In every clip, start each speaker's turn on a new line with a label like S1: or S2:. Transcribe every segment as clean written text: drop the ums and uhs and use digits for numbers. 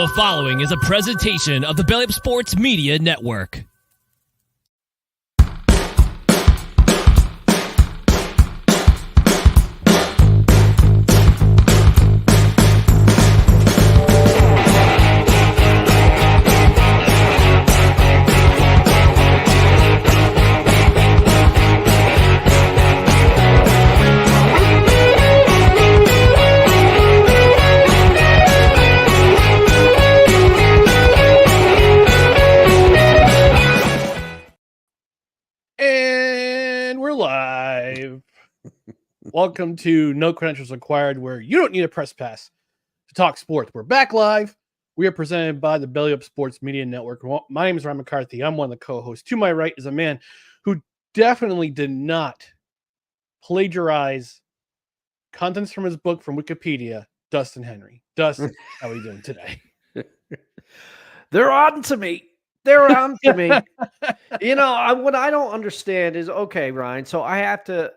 S1: The following is a presentation of the Belly Up Sports Media Network.
S2: Welcome to No Credentials Required, where you don't need a press pass to talk sports. We're back live. We are presented by the Belly Up Sports Media Network. My name is Ryan McCarthy. I'm one of the co-hosts. To my right is a man who definitely did not plagiarize contents from his book from Wikipedia, Dustin Henry. Dustin, how are you doing today?
S3: They're on to me. They're on to me. What I don't understand is, okay, Ryan, so I have to,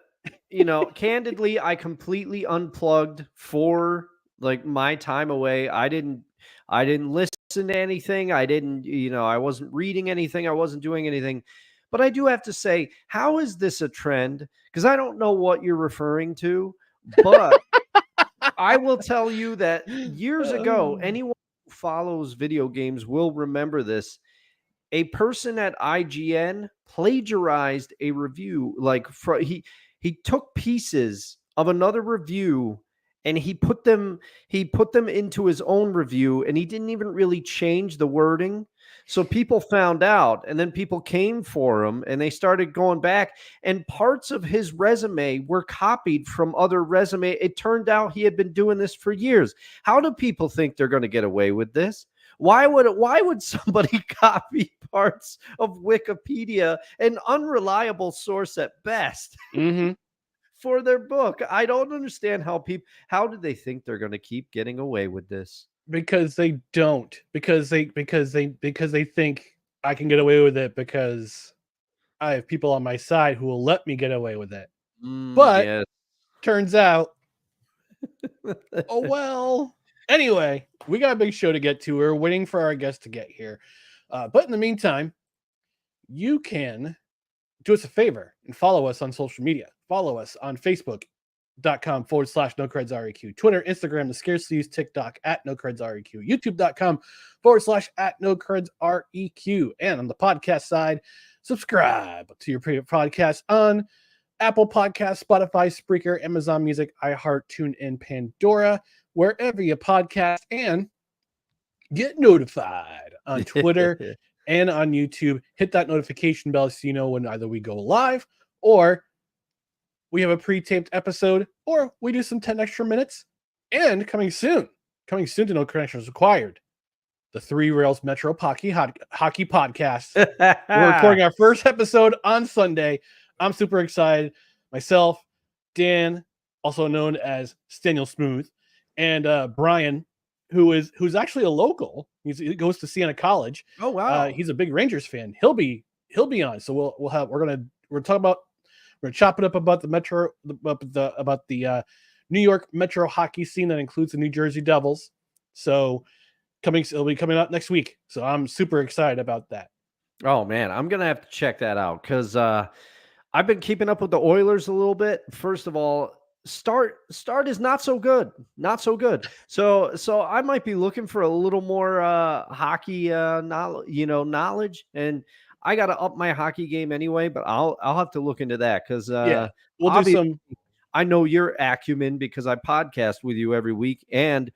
S3: candidly, I completely unplugged for like my time away. I didn't listen to anything. I wasn't reading anything. I wasn't doing anything. But I do have to say, how is this a trend? Because I don't know what you're referring to, but I will tell you that years ago, anyone who follows video games will remember this. A person at IGN plagiarized a review. He took pieces of another review and he put them into his own review, and he didn't even really change the wording. So people found out, and then people came for him, and they started going back, and parts of his resume were copied from other resume. It turned out he had been doing this for years. How do people think they're going to get away with this? Why would somebody copy parts of Wikipedia, an unreliable source at best, for their book? I don't understand how do they think they're going to keep getting away with this?
S2: Because they don't. Because they think I can get away with it because I have people on my side who will let me get away with it. But turns out, oh well. Anyway, we got a big show to get to. We're waiting for our guests to get here. But in the meantime, you can do us a favor and follow us on social media. Follow us on Facebook.com/NoCredsREQ, Twitter, Instagram, the scarcely used TikTok @NoCredsREQ, YouTube.com/@NoCredsREQ. And on the podcast side, subscribe to your favorite podcast on Apple Podcasts, Spotify, Spreaker, Amazon Music, iHeart, TuneIn, Pandora, wherever you podcast, and get notified on Twitter and on YouTube. Hit that notification bell so you know when either we go live or we have a pre-taped episode or we do some 10 extra minutes. And coming soon to No Credentials Required, the Three Rails Metro Hockey Podcast. We're recording our first episode on Sunday. I'm super excited. Myself, Dan, also known as Staniel Smooth, and Brian, who's actually a local. He goes to Siena College.
S3: Oh wow!
S2: He's a big Rangers fan. He'll be on. So we're gonna chop it up about the Metro, about the New York Metro hockey scene that includes the New Jersey Devils. So it'll be coming out next week. So I'm super excited about that.
S3: Oh man, I'm gonna have to check that out because I've been keeping up with the Oilers a little bit. First of all, start is not so good. So I might be looking for a little more hockey knowledge, and I got to up my hockey game anyway. But I'll have to look into that because
S2: we'll do some.
S3: I know your acumen because I podcast with you every week, and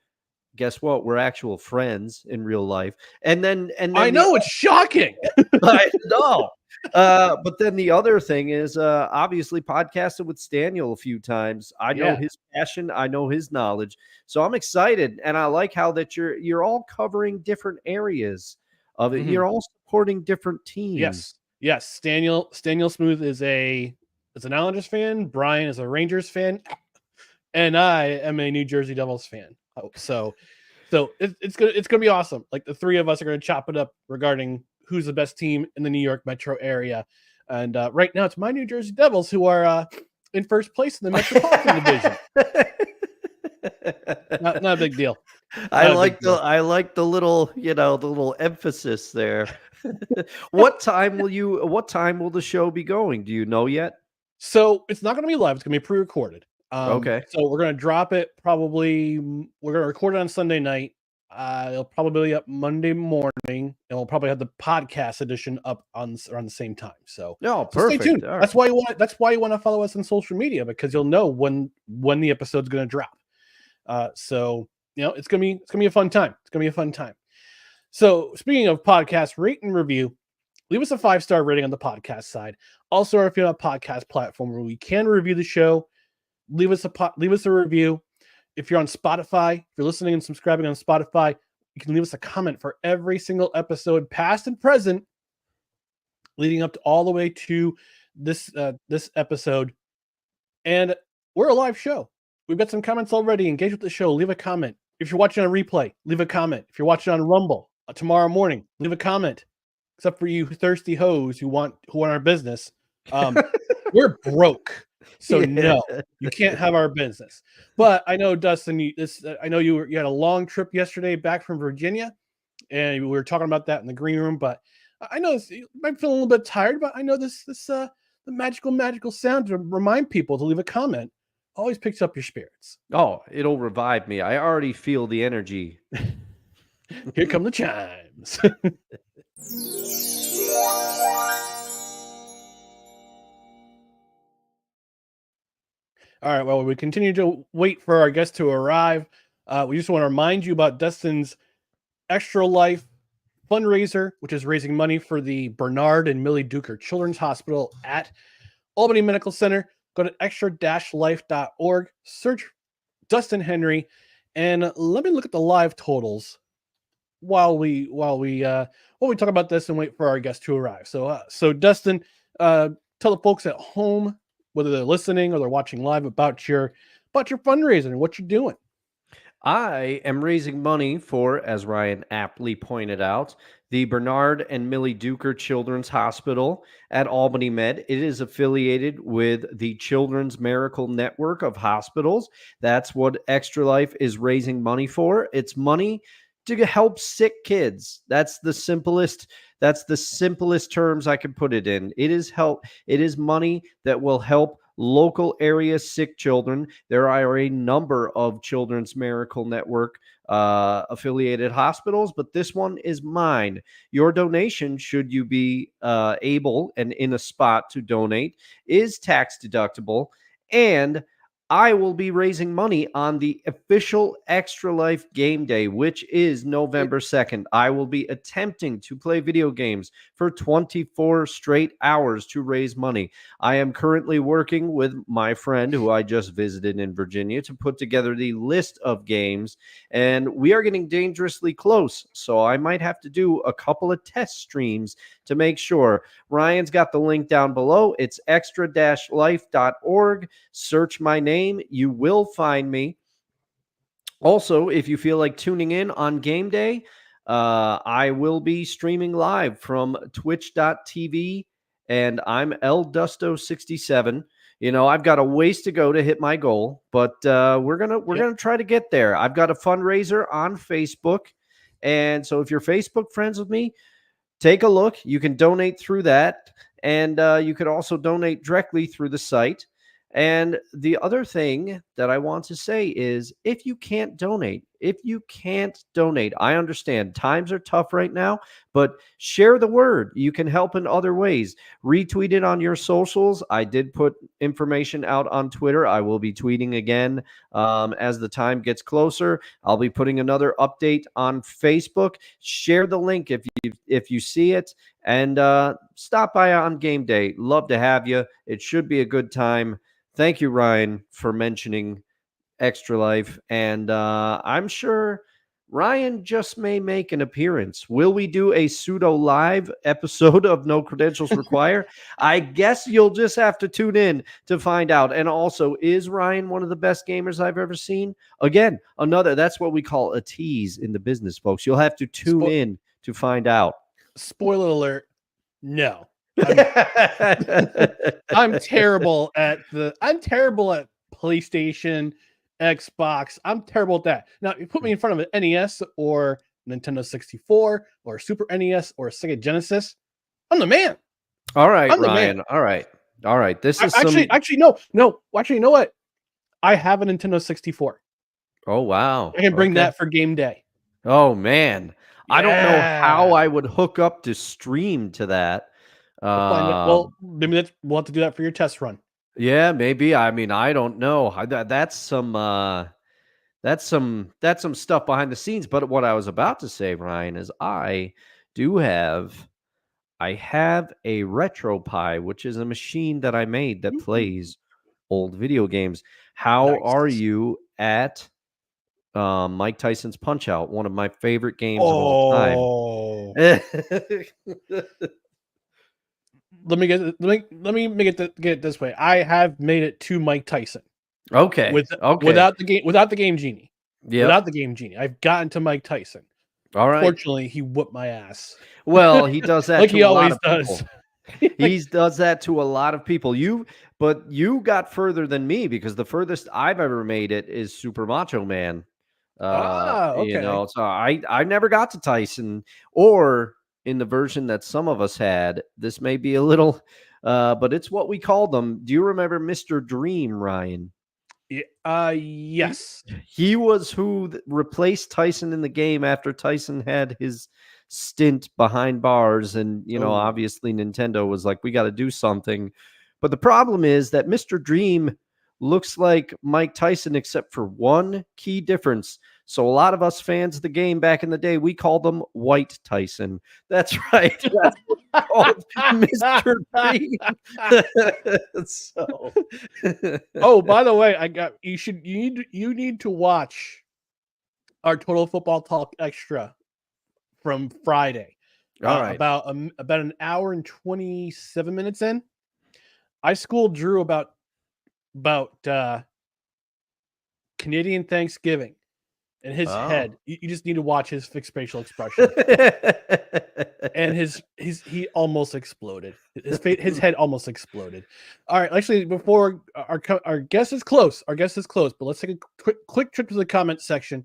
S3: guess what? We're actual friends in real life. And then
S2: I know it's shocking.
S3: I know. But then the other thing is obviously podcasted with Staniel a few times. I know his passion, I know his knowledge. So I'm excited, and I like how that you're all covering different areas of it. You're all supporting different teams.
S2: Yes. Staniel Smooth is an Islanders fan, Brian is a Rangers fan, and I am a New Jersey Devils fan. So it's gonna be awesome. Like the three of us are gonna chop it up regarding who's the best team in the New York metro area. And right now it's my New Jersey Devils who are in first place in the Metropolitan Division. Not a big deal.
S3: I
S2: Not a big
S3: like the
S2: deal.
S3: I like the little, the little emphasis there. What time will the show be going? Do you know yet?
S2: So it's not going to be live. It's going to be pre-recorded.
S3: Okay.
S2: So we're going to drop it probably. We're going to record it on Sunday night. It'll probably be up Monday morning, and we'll probably have the podcast edition up around the same time. So,
S3: Oh,
S2: so stay tuned.
S3: perfect. All right.
S2: That's why you want. That's why you want to follow us on social media, because you'll know when the episode's going to drop. So it's gonna be a fun time. It's gonna be a fun time. So speaking of podcast, rate and review. Leave us a 5-star rating on the podcast side. Also, if you're on a podcast platform where we can review the show, leave us a review. If you're on Spotify, if you're listening and subscribing on Spotify, you can leave us a comment for every single episode, past and present, leading up to all the way to this episode. And we're a live show. We've got some comments already. Engage with the show. Leave a comment. If you're watching on replay, leave a comment. If you're watching on Rumble tomorrow morning, leave a comment. Except for you thirsty hoes who want our business. We're broke, so no, you can't have our business. But I know, Dustin, I know you had a long trip yesterday back from Virginia, and we were talking about that in the green room. But I know you might feel a little bit tired, but I know the magical sound to remind people to leave a comment always picks up your spirits.
S3: Oh, it'll revive me. I already feel the energy.
S2: Here come the chimes. All right. Well, we continue to wait for our guest to arrive. We just want to remind you about Dustin's Extra Life fundraiser, which is raising money for the Bernard and Millie Duker Children's Hospital at Albany Medical Center. Go to extra-life.org, search Dustin Henry, and let me look at the live totals while we talk about this and wait for our guest to arrive. So Dustin, tell the folks at home, whether they're listening or they're watching live, about your fundraiser and what you're doing.
S3: I am raising money for, as Ryan aptly pointed out, the Bernard and Millie Duker Children's Hospital at Albany Med. It is affiliated with the Children's Miracle Network of Hospitals. That's what Extra Life is raising money for. It's money to help sick kids. That's the simplest terms I can put it in. It is money that will help local area sick children. There are a number of Children's Miracle Network affiliated hospitals, but this one is mine. Your donation, should you be able and in a spot to donate, is tax deductible, and I will be raising money on the official Extra Life game day, which is November 2nd. I will be attempting to play video games for 24 straight hours to raise money. I am currently working with my friend who I just visited in Virginia to put together the list of games, and we are getting dangerously close. So I might have to do a couple of test streams to make sure. Ryan's got the link down below. It's extra-life.org. Search my name. You will find me. Also, if you feel like tuning in on game day, I will be streaming live from twitch.tv, and I'm LDusto67. I've got a ways to go to hit my goal, but we're gonna try to get there. I've got a fundraiser on Facebook, and so if you're Facebook friends with me, take a look. You can donate through that, and you could also donate directly through the site. And the other thing that I want to say is, if you can't donate, I understand times are tough right now, but share the word. You can help in other ways. Retweet it on your socials. I did put information out on Twitter. I will be tweeting again as the time gets closer. I'll be putting another update on Facebook. Share the link if you see it, and stop by on game day. Love to have you. It should be a good time. Thank you, Ryan, for mentioning Extra Life. And I'm sure Ryan just may make an appearance. Will we do a pseudo live episode of No Credentials Required? I guess you'll just have to tune in to find out. And also, is Ryan one of the best gamers I've ever seen? Again, that's what we call a tease in the business, folks. You'll have to tune in to find out.
S2: Spoiler alert. No. I'm terrible at PlayStation Xbox. I'm terrible at that. Now, you put me in front of an NES or Nintendo 64 or Super NES or Sega Genesis, I'm the man.
S3: All right,
S2: I'm the man.
S3: Ryan. All right. All right. This is
S2: Actually, no. Actually, you know what? I have a Nintendo 64.
S3: Oh, wow.
S2: I can bring
S3: Okay.
S2: that for game day.
S3: Oh, man. I don't know how I would hook up to stream to that.
S2: We'll find out. Well, maybe we'll have to do that for your test run.
S3: Yeah, maybe. I mean, I don't know. That's some stuff behind the scenes. But what I was about to say, Ryan, is I have a RetroPie, which is a machine that I made that plays old video games. How are
S2: Nice.
S3: you at Mike Tyson's Punch-Out, one of my favorite games of all time?
S2: Let me get it this way. I have made it to Mike Tyson.
S3: Okay.
S2: Without the game genie.
S3: Yeah.
S2: Without the game genie. I've gotten to Mike Tyson.
S3: All right.
S2: Fortunately, he whooped my ass.
S3: Well, he does that
S2: like
S3: to
S2: he
S3: a lot
S2: always
S3: of
S2: does.
S3: people. He does that to a lot of people. But you got further than me because the furthest I've ever made it is Super Macho Man.
S2: Okay.
S3: You know, so I never got to Tyson, or in the version that some of us had. This may be a little, but it's what we called them. Do you remember Mr. Dream, Ryan?
S2: Yes.
S3: He was who replaced Tyson in the game after Tyson had his stint behind bars. And, you know, obviously Nintendo was like, we got to do something. But the problem is that Mr. Dream looks like Mike Tyson, except for one key difference. So a lot of us fans of the game back in the day, we called him White Tyson. That's right. That's what we called Mr. Dream. So.
S2: Oh, by the way, you need to watch our Total Football Talk Extra from Friday.
S3: All right.
S2: About an hour and 27 minutes in, I schooled Drew about Canadian Thanksgiving and his head. You just need to watch his fixed facial expression. And he almost exploded. His head almost exploded. All right, actually, before our guest is close. Our guest is close, but let's take a quick trip to the comment section.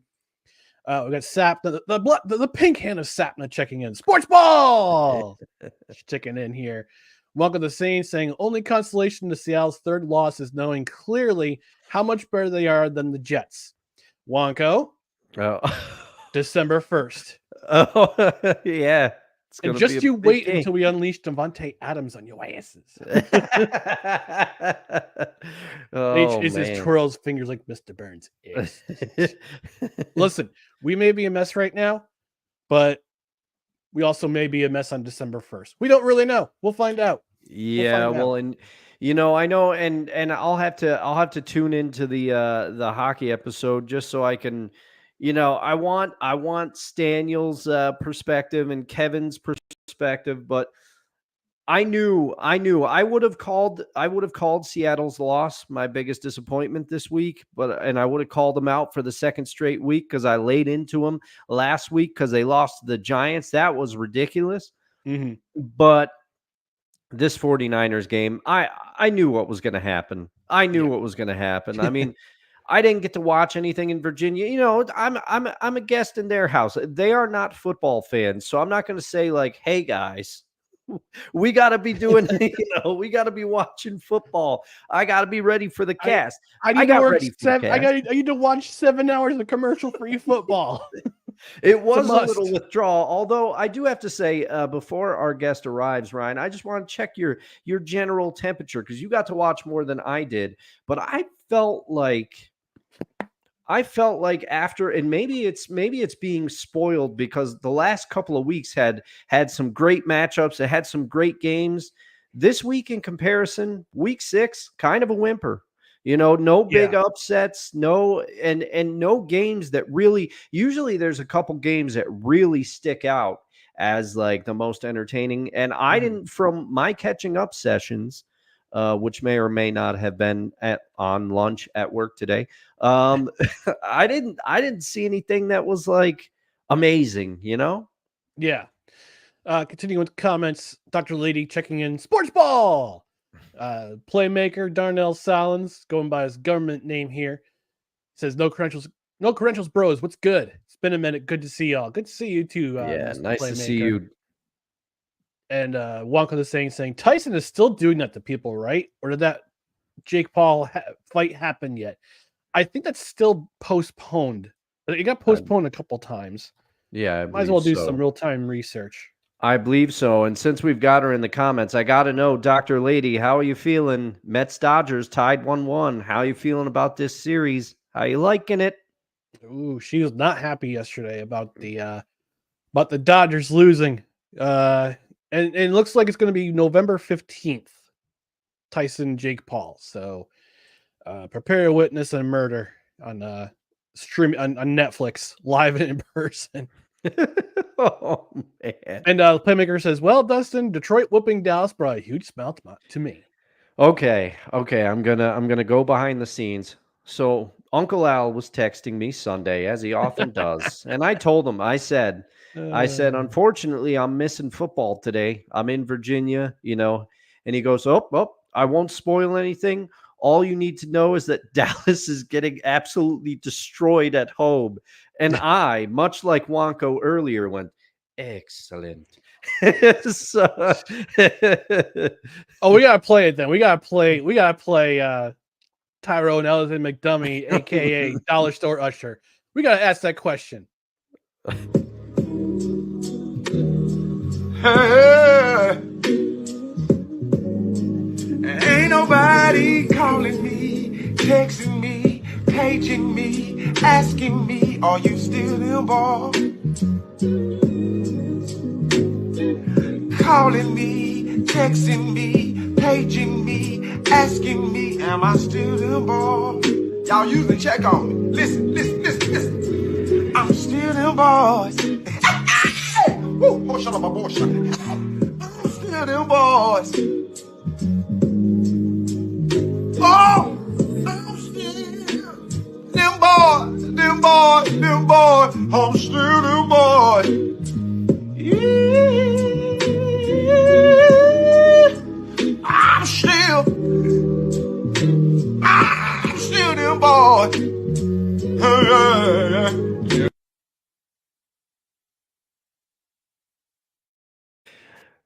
S2: We got Sap, the pink hand of Sapna checking in. Sports ball, checking in here. Welcome to Saints saying only consolation to Seattle's third loss is knowing clearly how much better they are than the Jets. Wonko, December 1st.
S3: Oh, yeah.
S2: And just you wait until we unleash Devontae Adams on your asses. H is twirls fingers like Mr. Burns. Listen, we may be a mess right now, but we also may be a mess on December 1st. We don't really know. We'll find out.
S3: Yeah, well, and you know, I know, and I'll have to tune into the hockey episode just so I can, you know, I want Staniel's perspective and Kevin's perspective, but I knew I would have called Seattle's loss my biggest disappointment this week, and I would have called them out for the second straight week because I laid into them last week because they lost to the Giants. That was ridiculous.
S2: Mm-hmm.
S3: But this 49ers game, I knew what was going to happen. I mean, I didn't get to watch anything in Virginia. You know, I'm a guest in their house. They are not football fans, so I'm not going to say like, "Hey guys, we got to be doing, we got to be watching football. I got to be ready for the cast." I need
S2: to watch 7 hours of commercial-free football.
S3: It was a little withdrawal, although I do have to say, before our guest arrives, Ryan, I just want to check your general temperature because you got to watch more than I did. But I felt like after, and maybe it's being spoiled because the last couple of weeks had some great matchups. It had some great games. This week, in comparison, week 6, kind of a whimper. You know, no big upsets, no games that really, usually there's a couple games that really stick out as like the most entertaining. And I didn't, from my catching up sessions, which may or may not have been on lunch at work today. I didn't see anything that was like amazing, you know?
S2: Yeah. Continuing with comments, Dr. Lady checking in. Sports ball. Playmaker Darnell Salins, going by his government name here, Says no credentials, bros. What's good? It's been a minute. Good to see y'all. Good to see you too.
S3: Yeah,
S2: Mr.
S3: nice to see
S2: Playmaker.
S3: you.
S2: And Wonka the saying Tyson is still doing that to people, right? Or did that Jake Paul fight happen yet? I think that's still postponed. It got postponed a couple times.
S3: Yeah, I
S2: Might as well do
S3: so.
S2: some real-time research.
S3: I believe so. And since we've got her in the comments, I got to know, Dr. Lady, how are you feeling? Mets Dodgers tied 1-1. How are you feeling about this series? How you liking it?
S2: Ooh, she was not happy yesterday about the Dodgers losing. And it looks like it's going to be November 15th. Tyson Jake Paul. So prepare to witness a murder on stream on Netflix live and in person.
S3: Oh man.
S2: And Playmaker says, well, Dustin, Detroit whooping Dallas brought a huge smile to me.
S3: Okay. I'm gonna go behind the scenes. So Uncle Al was texting me Sunday, as he often does, and I told him, I said, unfortunately, I'm missing football today. I'm in Virginia, and he goes, oh, I won't spoil anything. All you need to know is that Dallas is getting absolutely destroyed at home. And I, much like Wonko earlier, went, excellent. So,
S2: oh, we gotta play it then. We gotta play Tyrone Ellison McDummy, aka Dollar Store Usher. We gotta ask that question.
S4: Ain't nobody calling me, texting me, paging me, asking me, are you still involved? Calling me, texting me, paging me, asking me, am I still involved? Y'all usually check on me. Listen. I'm still involved. Woo, shut up, my boy. I'm still involved. Oh, I'm still them boys, I'm still them boys. Yeah, I'm still them boys.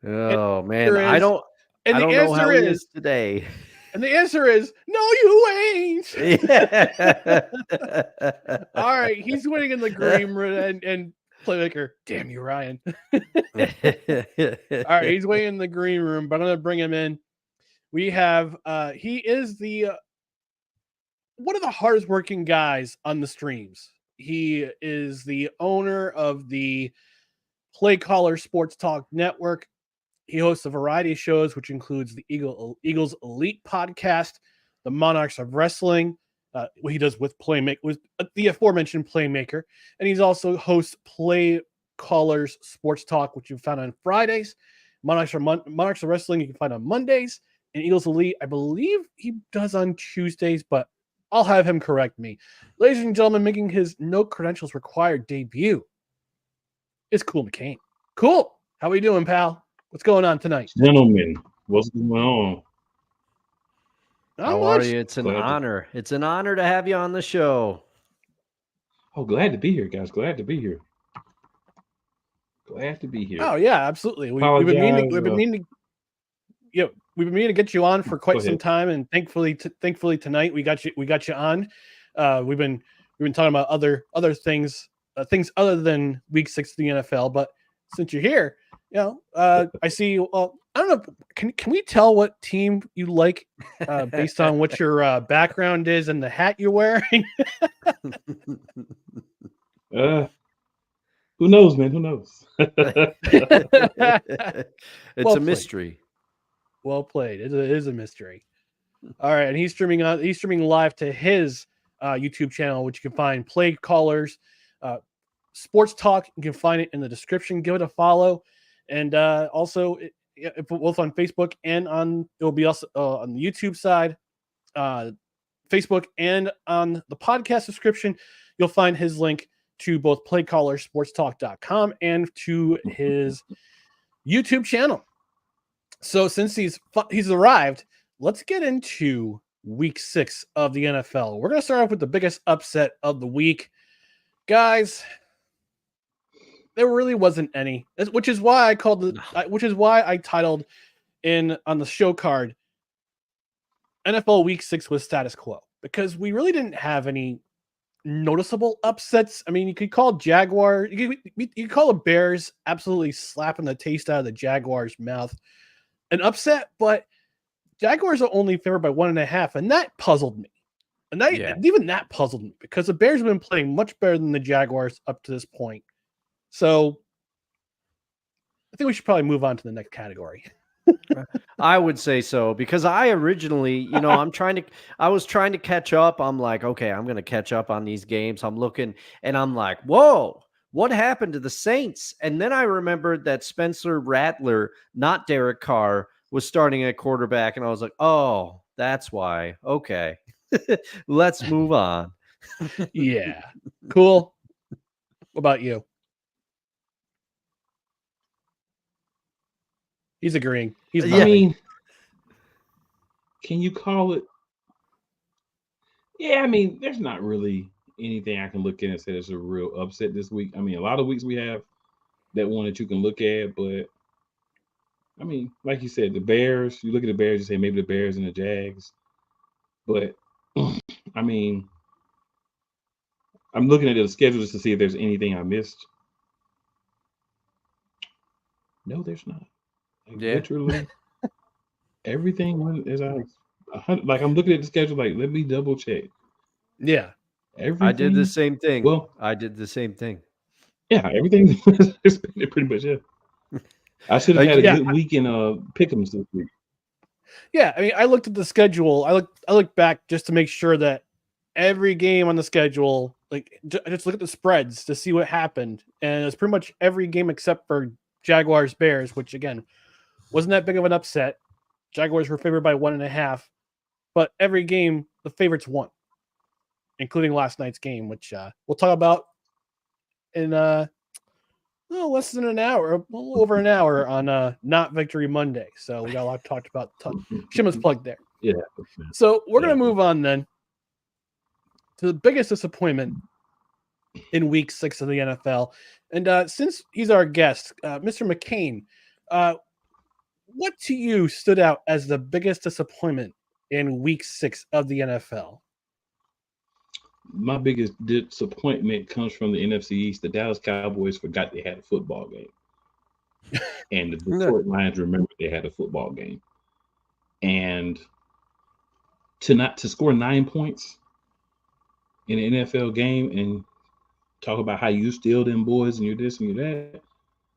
S3: oh man, I don't know how he is today.
S2: And the answer is no, you ain't.
S3: Yeah.
S2: All right, he's winning in the green room and Playmaker. Damn you, Ryan. All right, he's waiting in the green room, but I'm gonna bring him in. We have he is the one of the hardest working guys on the streams. He is the owner of the Play Caller Sports Talk Network. He hosts a variety of shows, which includes the Eagles Elite podcast, the Monarchs of Wrestling, what he does with the aforementioned Playmaker, and he's also hosts Play Callers Sports Talk, which you found on Fridays. Monarchs of Wrestling you can find on Mondays, and Eagles Elite, I believe he does on Tuesdays, but I'll have him correct me. Ladies and gentlemen, making his no credentials required debut is Cool McCain. Cool. How are you doing, pal? What's going on tonight?
S5: Gentlemen, what's going on?
S3: How are you? It's an honor. It's an honor to have you on the show.
S5: Oh, glad to be here, guys. Glad to be here.
S2: Oh yeah, absolutely. We've been meaning to get you on for quite some time, and thankfully tonight we got you on. We've been talking about other things other than Week 6 of the NFL, but since you're here, I see. Well, I don't know. Can we tell what team you like based on what your background is and the hat you're wearing?
S5: Who knows, man? Who knows?
S3: It's a mystery.
S2: Well played. It is a mystery. All right, and he's streaming live to his YouTube channel, which you can find Play Callers Sports Talk. You can find it in the description. Give it a follow, and also both on Facebook and it'll be also on the YouTube side, Facebook, and on the podcast description. You'll find his link to both playcallersportstalk.com and to his YouTube channel. So since he's arrived, let's get into week 6 of the NFL. We're going to start off with the biggest upset of the week. Guys, there really wasn't any, which is why I titled on the show card NFL week 6 was status quo, because we really didn't have any noticeable upsets. I mean, you could call Jaguar, you could call the Bears absolutely slapping the taste out of the Jaguars' mouth an upset, but Jaguars are only favored by 1.5, and that puzzled me. And even that puzzled me, because the Bears have been playing much better than the Jaguars up to this point. So I think we should probably move on to the next category.
S3: I would say so, because I originally, I was trying to catch up. I'm like, okay, I'm going to catch up on these games. I'm looking and I'm like, whoa, what happened to the Saints? And then I remembered that Spencer Rattler, not Derek Carr, was starting at quarterback. And I was like, oh, that's why. Okay, let's move on.
S2: Yeah. Cool. What about you? He's agreeing.
S5: I mean, can you call it? Yeah, I mean, there's not really anything I can look at and say there's a real upset this week. I mean, a lot of weeks we have that one that you can look at, but I mean, like you said, the Bears, you look at the Bears, you say maybe the Bears and the Jags. But I mean, I'm looking at the schedule just to see if there's anything I missed. No, there's not. Like, literally everything went as I'm looking at the schedule, like, let me double check.
S2: Yeah.
S3: I did the same thing.
S5: Well,
S3: I did the same thing.
S5: Yeah, everything is pretty much it. I should have had a good week in Pick'ems this week.
S2: Yeah, I mean, I looked at the schedule. I looked back just to make sure that every game on the schedule, like, just look at the spreads to see what happened, and it's pretty much every game except for Jaguars Bears, which again wasn't that big of an upset. Jaguars were favored by 1.5, but every game the favorites won, including last night's game, which we'll talk about in less than an hour, a little over an hour on Not Victory Monday. So we got a lot talked about. Shima's plugged there.
S5: Yeah.
S2: So we're gonna move on then to the biggest disappointment in week 6 of the NFL. And since he's our guest, Mr. McCain, what to you stood out as the biggest disappointment in week 6 of the NFL?
S5: My biggest disappointment comes from the NFC East. The Dallas Cowboys forgot they had a football game. And the Detroit Lions remembered they had a football game. And to score 9 points in an NFL game and talk about how you steal them boys and you're this and you're that,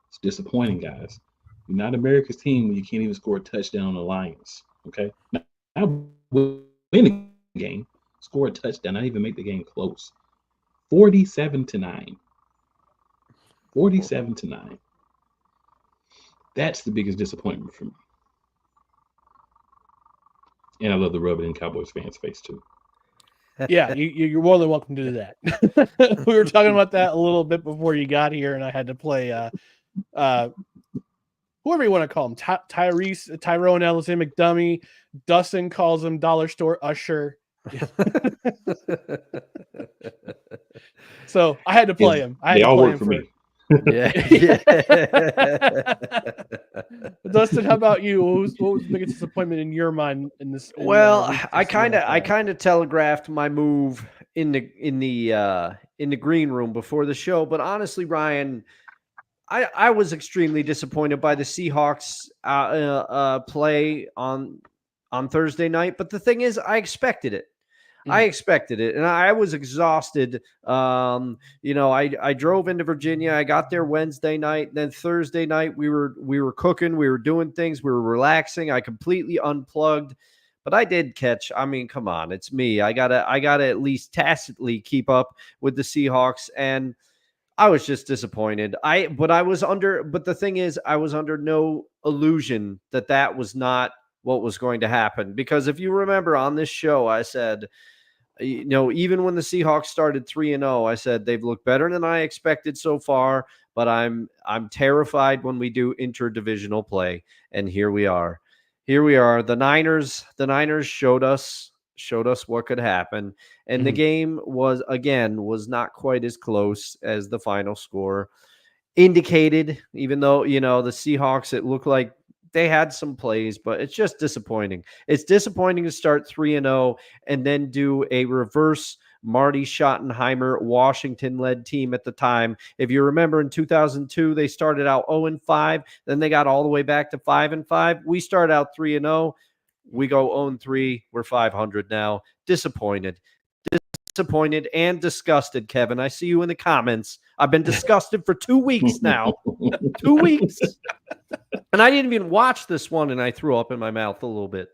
S5: it's disappointing, guys. You're not America's team when you can't even score a touchdown on the Lions. Okay? Now win the game, score a touchdown, not even make the game close. 47-9. 47-9. That's the biggest disappointment for me. And I love the rub it in Cowboys fans' face too.
S2: Yeah, you're more than welcome to do that. We were talking about that a little bit before you got here, and I had to play whoever you want to call him, Tyrone Ellison McDummy. Dustin calls him Dollar Store Usher. So I had to play him.
S5: They all work for me.
S3: Yeah.
S2: Dustin, how about you? What was the biggest disappointment in your mind in this?
S3: I kind of telegraphed my move in the green room before the show, but honestly, Ryan, I was extremely disappointed by the Seahawks play on Thursday night. But the thing is, I expected it. I expected it, and I was exhausted. I drove into Virginia. I got there Wednesday night. Then Thursday night, we were cooking. We were doing things. We were relaxing. I completely unplugged. But I did catch. I mean, come on, it's me. I gotta at least tacitly keep up with the Seahawks, and I was just disappointed. But the thing is, I was under no illusion that was not what was going to happen. Because if you remember on this show, I said, even when the Seahawks started 3-0, I said they've looked better than I expected so far, but I'm terrified when we do interdivisional play. And here we are. The Niners showed us showed us what could happen. And the game was not quite as close as the final score indicated, even though, the Seahawks, it looked like they had some plays, but it's just disappointing. It's disappointing to start 3-0 and then do a reverse Marty Schottenheimer Washington-led team at the time. If you remember, in 2002, they started out 0-5, then they got all the way back to 5-5. We started out 3-0. We go 0-3. We're 500 now. Disappointed and disgusted, Kevin. I see you in the comments. I've been disgusted for 2 weeks now. 2 weeks. And I didn't even watch this one, and I threw up in my mouth a little bit.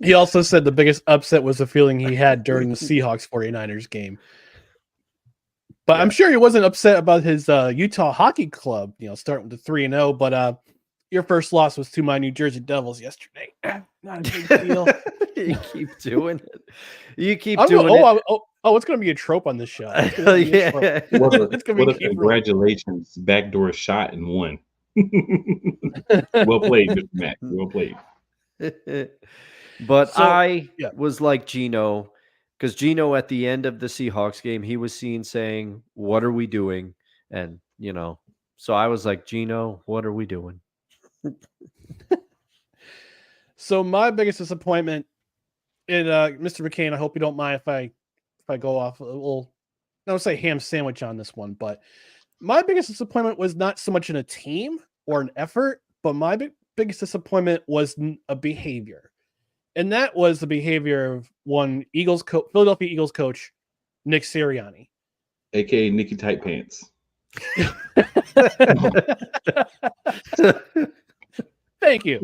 S2: He also said the biggest upset was the feeling he had during the Seahawks 49ers game. But I'm sure he wasn't upset about his Utah Hockey Club, starting with the 3-0. But your first loss was to my New Jersey Devils yesterday. Not a big deal.
S3: You keep doing it. It's
S2: going to be a trope on this show.
S5: It's going to be congratulations, backdoor shot and won. Well played, Mr. Matt. Well played.
S3: But I was like Gino, because Gino at the end of the Seahawks game, he was seen saying, "What are we doing?" And so I was like, Gino, what are we doing?
S2: So my biggest disappointment in Mr. McCain, I hope you don't mind if I go off a little, I don't say ham sandwich on this one, but my biggest disappointment was not so much in a team or an effort, but my biggest disappointment was a behavior. And that was the behavior of one Philadelphia Eagles coach, Nick Sirianni.
S5: AKA Nicky Tight Pants.
S2: Thank you.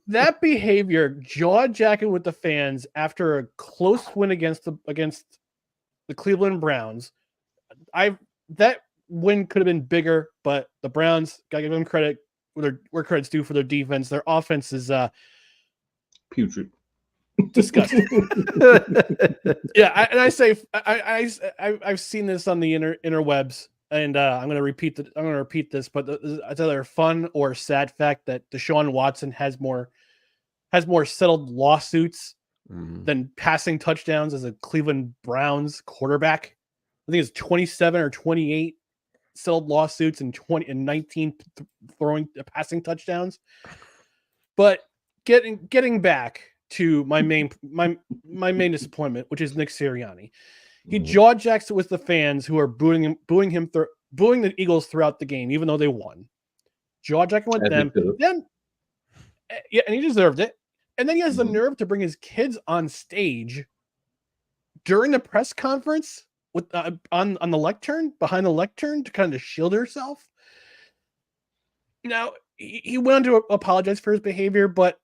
S2: That behavior, jaw-jacking with the fans after a close win against the Cleveland Browns. That win could have been bigger, but the Browns, gotta give them credit where credit's due for their defense. Their offense is
S5: putrid,
S2: disgusting. I've seen this on the interwebs, and I'm going to repeat this, but it's either a fun or sad fact that Deshaun Watson has more settled lawsuits than passing touchdowns as a Cleveland Browns quarterback. I think it's 27 or 28 settled lawsuits and 19 passing touchdowns. But getting back to my main disappointment, which is Nick Sirianni. He jaw jacks it with the fans who are booing the Eagles throughout the game, even though they won. Jaw jacking with them. Then, and he deserved it. And then he has the nerve to bring his kids on stage during the press conference with on the lectern, behind the lectern, to kind of shield herself. Now, he went on to apologize for his behavior, but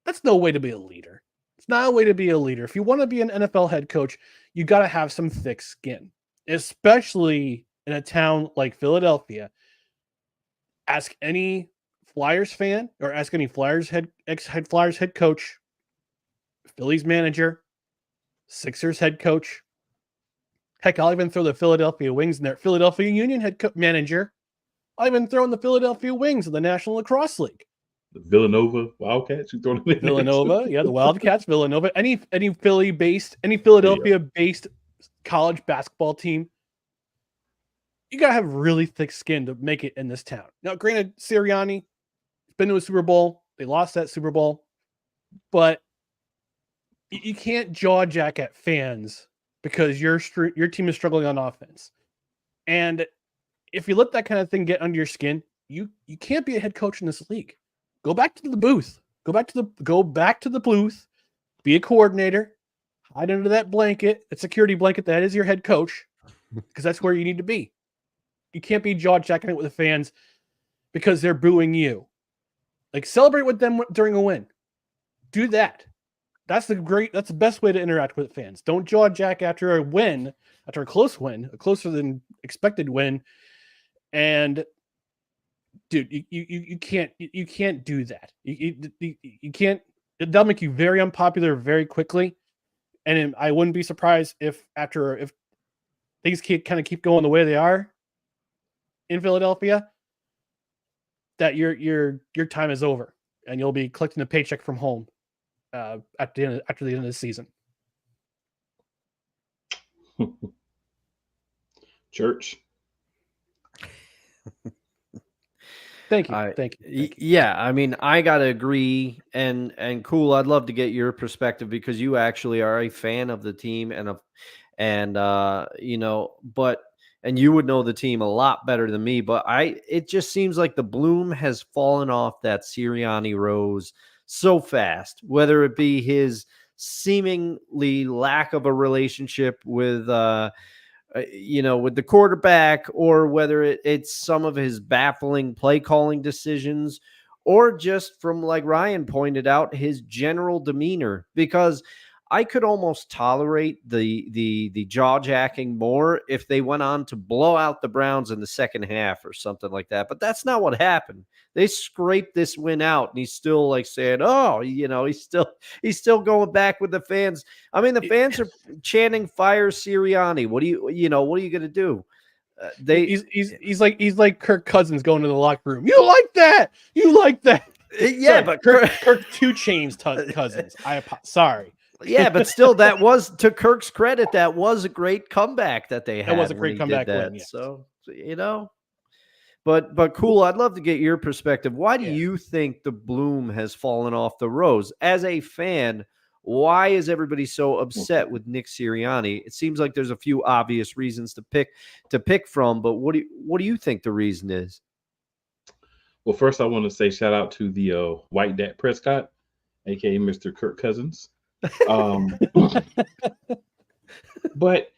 S2: that's no way to be a leader. It's not a way to be a leader. If you want to be an NFL head coach, you got to have some thick skin, especially in a town like Philadelphia. Ask any Flyers fan or ask any ex-head Flyers head coach, Phillies manager, Sixers head coach. Heck, I'll even throw the Philadelphia Wings in there. Philadelphia Union head manager. I'll even throw in the Philadelphia Wings of the National Lacrosse League.
S5: The Villanova Wildcats. You throwing
S2: Villanova, yeah, the Wildcats, Villanova. Any Philadelphia-based college basketball team. You gotta have really thick skin to make it in this town. Now, granted, Sirianni has been to a Super Bowl. They lost that Super Bowl, but you can't jaw jack at fans because your team is struggling on offense. And if you let that kind of thing get under your skin, you can't be a head coach in this league. Go back to the booth. Go back to the booth. Be a coordinator. Hide under that blanket, that security blanket that is your head coach, because that's where you need to be. You can't be jaw jacking it with the fans because they're booing you. Like, celebrate with them during a win. Do that. That's the best way to interact with fans. Don't jaw jack after a win, after a close win, a closer than expected win. And dude, you can't do that. You can't. That'll make you very unpopular very quickly. And I wouldn't be surprised if things keep going the way they are in Philadelphia, that your time is over and you'll be collecting a paycheck from home after the end of the season.
S5: Church.
S2: Thank you. Thank you.
S3: Yeah, I mean, I gotta agree, and cool. I'd love to get your perspective because you actually are a fan of the team but you would know the team a lot better than me. But it just seems like the bloom has fallen off that Sirianni rose so fast. Whether it be his seemingly lack of a relationship with with the quarterback, or whether it's some of his baffling play calling decisions, or just from, like Ryan pointed out, his general demeanor. Because I could almost tolerate the jaw jacking more if they went on to blow out the Browns in the second half or something like that. But that's not what happened. They scraped this win out, and he's still like saying, "Oh, he's still going back with the fans." I mean, the fans are chanting "Fire Sirianni." What are you going to do?
S2: He's like Kirk Cousins going to the locker room. You like that? You like that?
S3: Yeah,
S2: Sorry,
S3: but
S2: Kirk 2 Chainz Cousins. Sorry.
S3: Yeah, but still, that was, to Kirk's credit, that was a great comeback that they had.
S2: That was a great comeback win. Yes.
S3: So, but cool. I'd love to get your perspective. Why do you think the bloom has fallen off the rose? As a fan, why is everybody so upset with Nick Sirianni? It seems like there's a few obvious reasons to pick from, but what do you think the reason is?
S5: Well, first I want to say shout out to the White Dak Prescott, aka Mr. Kirk Cousins. But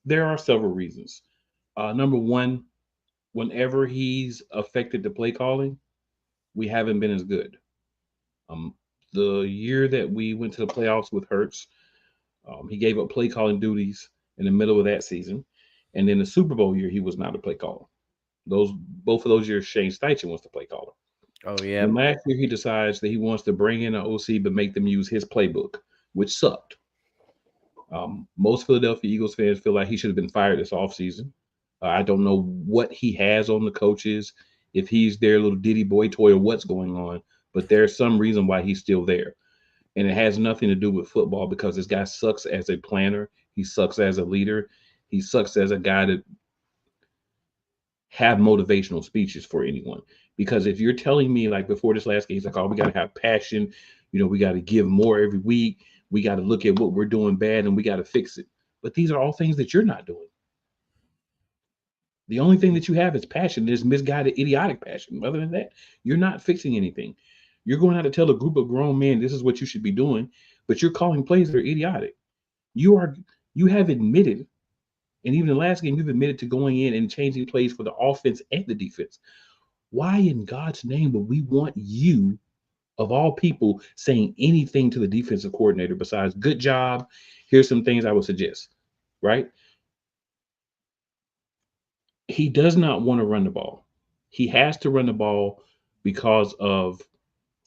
S5: there are several reasons. Number one, whenever he's affected the play calling, we haven't been as good. The year that we went to the playoffs with Hurts, he gave up play calling duties in the middle of that season. And then the Super Bowl year, he was not a play caller. Both of those years, Shane Steichen was the play caller.
S3: Oh, yeah.
S5: And last year, he decides that he wants to bring in an OC, but make them use his playbook, which sucked. Most Philadelphia Eagles fans feel like he should have been fired this offseason. I don't know what he has on the coaches, if he's their little Diddy boy toy or what's going on, but there's some reason why he's still there. And it has nothing to do with football, because this guy sucks as a planner. He sucks as a leader. He sucks as a guy to have motivational speeches for anyone. Because if you're telling me, like before this last game, he's like, oh, we got to have passion. We got to give more every week. We got to look at what we're doing bad and we got to fix it. But these are all things that you're not doing. The only thing that you have is passion. This misguided, idiotic passion. Other than that, you're not fixing anything. You're going out to tell a group of grown men this is what you should be doing, but you're calling plays that are idiotic. You have admitted, and even the last game, you've admitted to going in and changing plays for the offense and the defense. Why in God's name would we want you, of all people, saying anything to the defensive coordinator besides good job? Here's some things I would suggest, right? He does not want to run the ball. He has to run the ball because of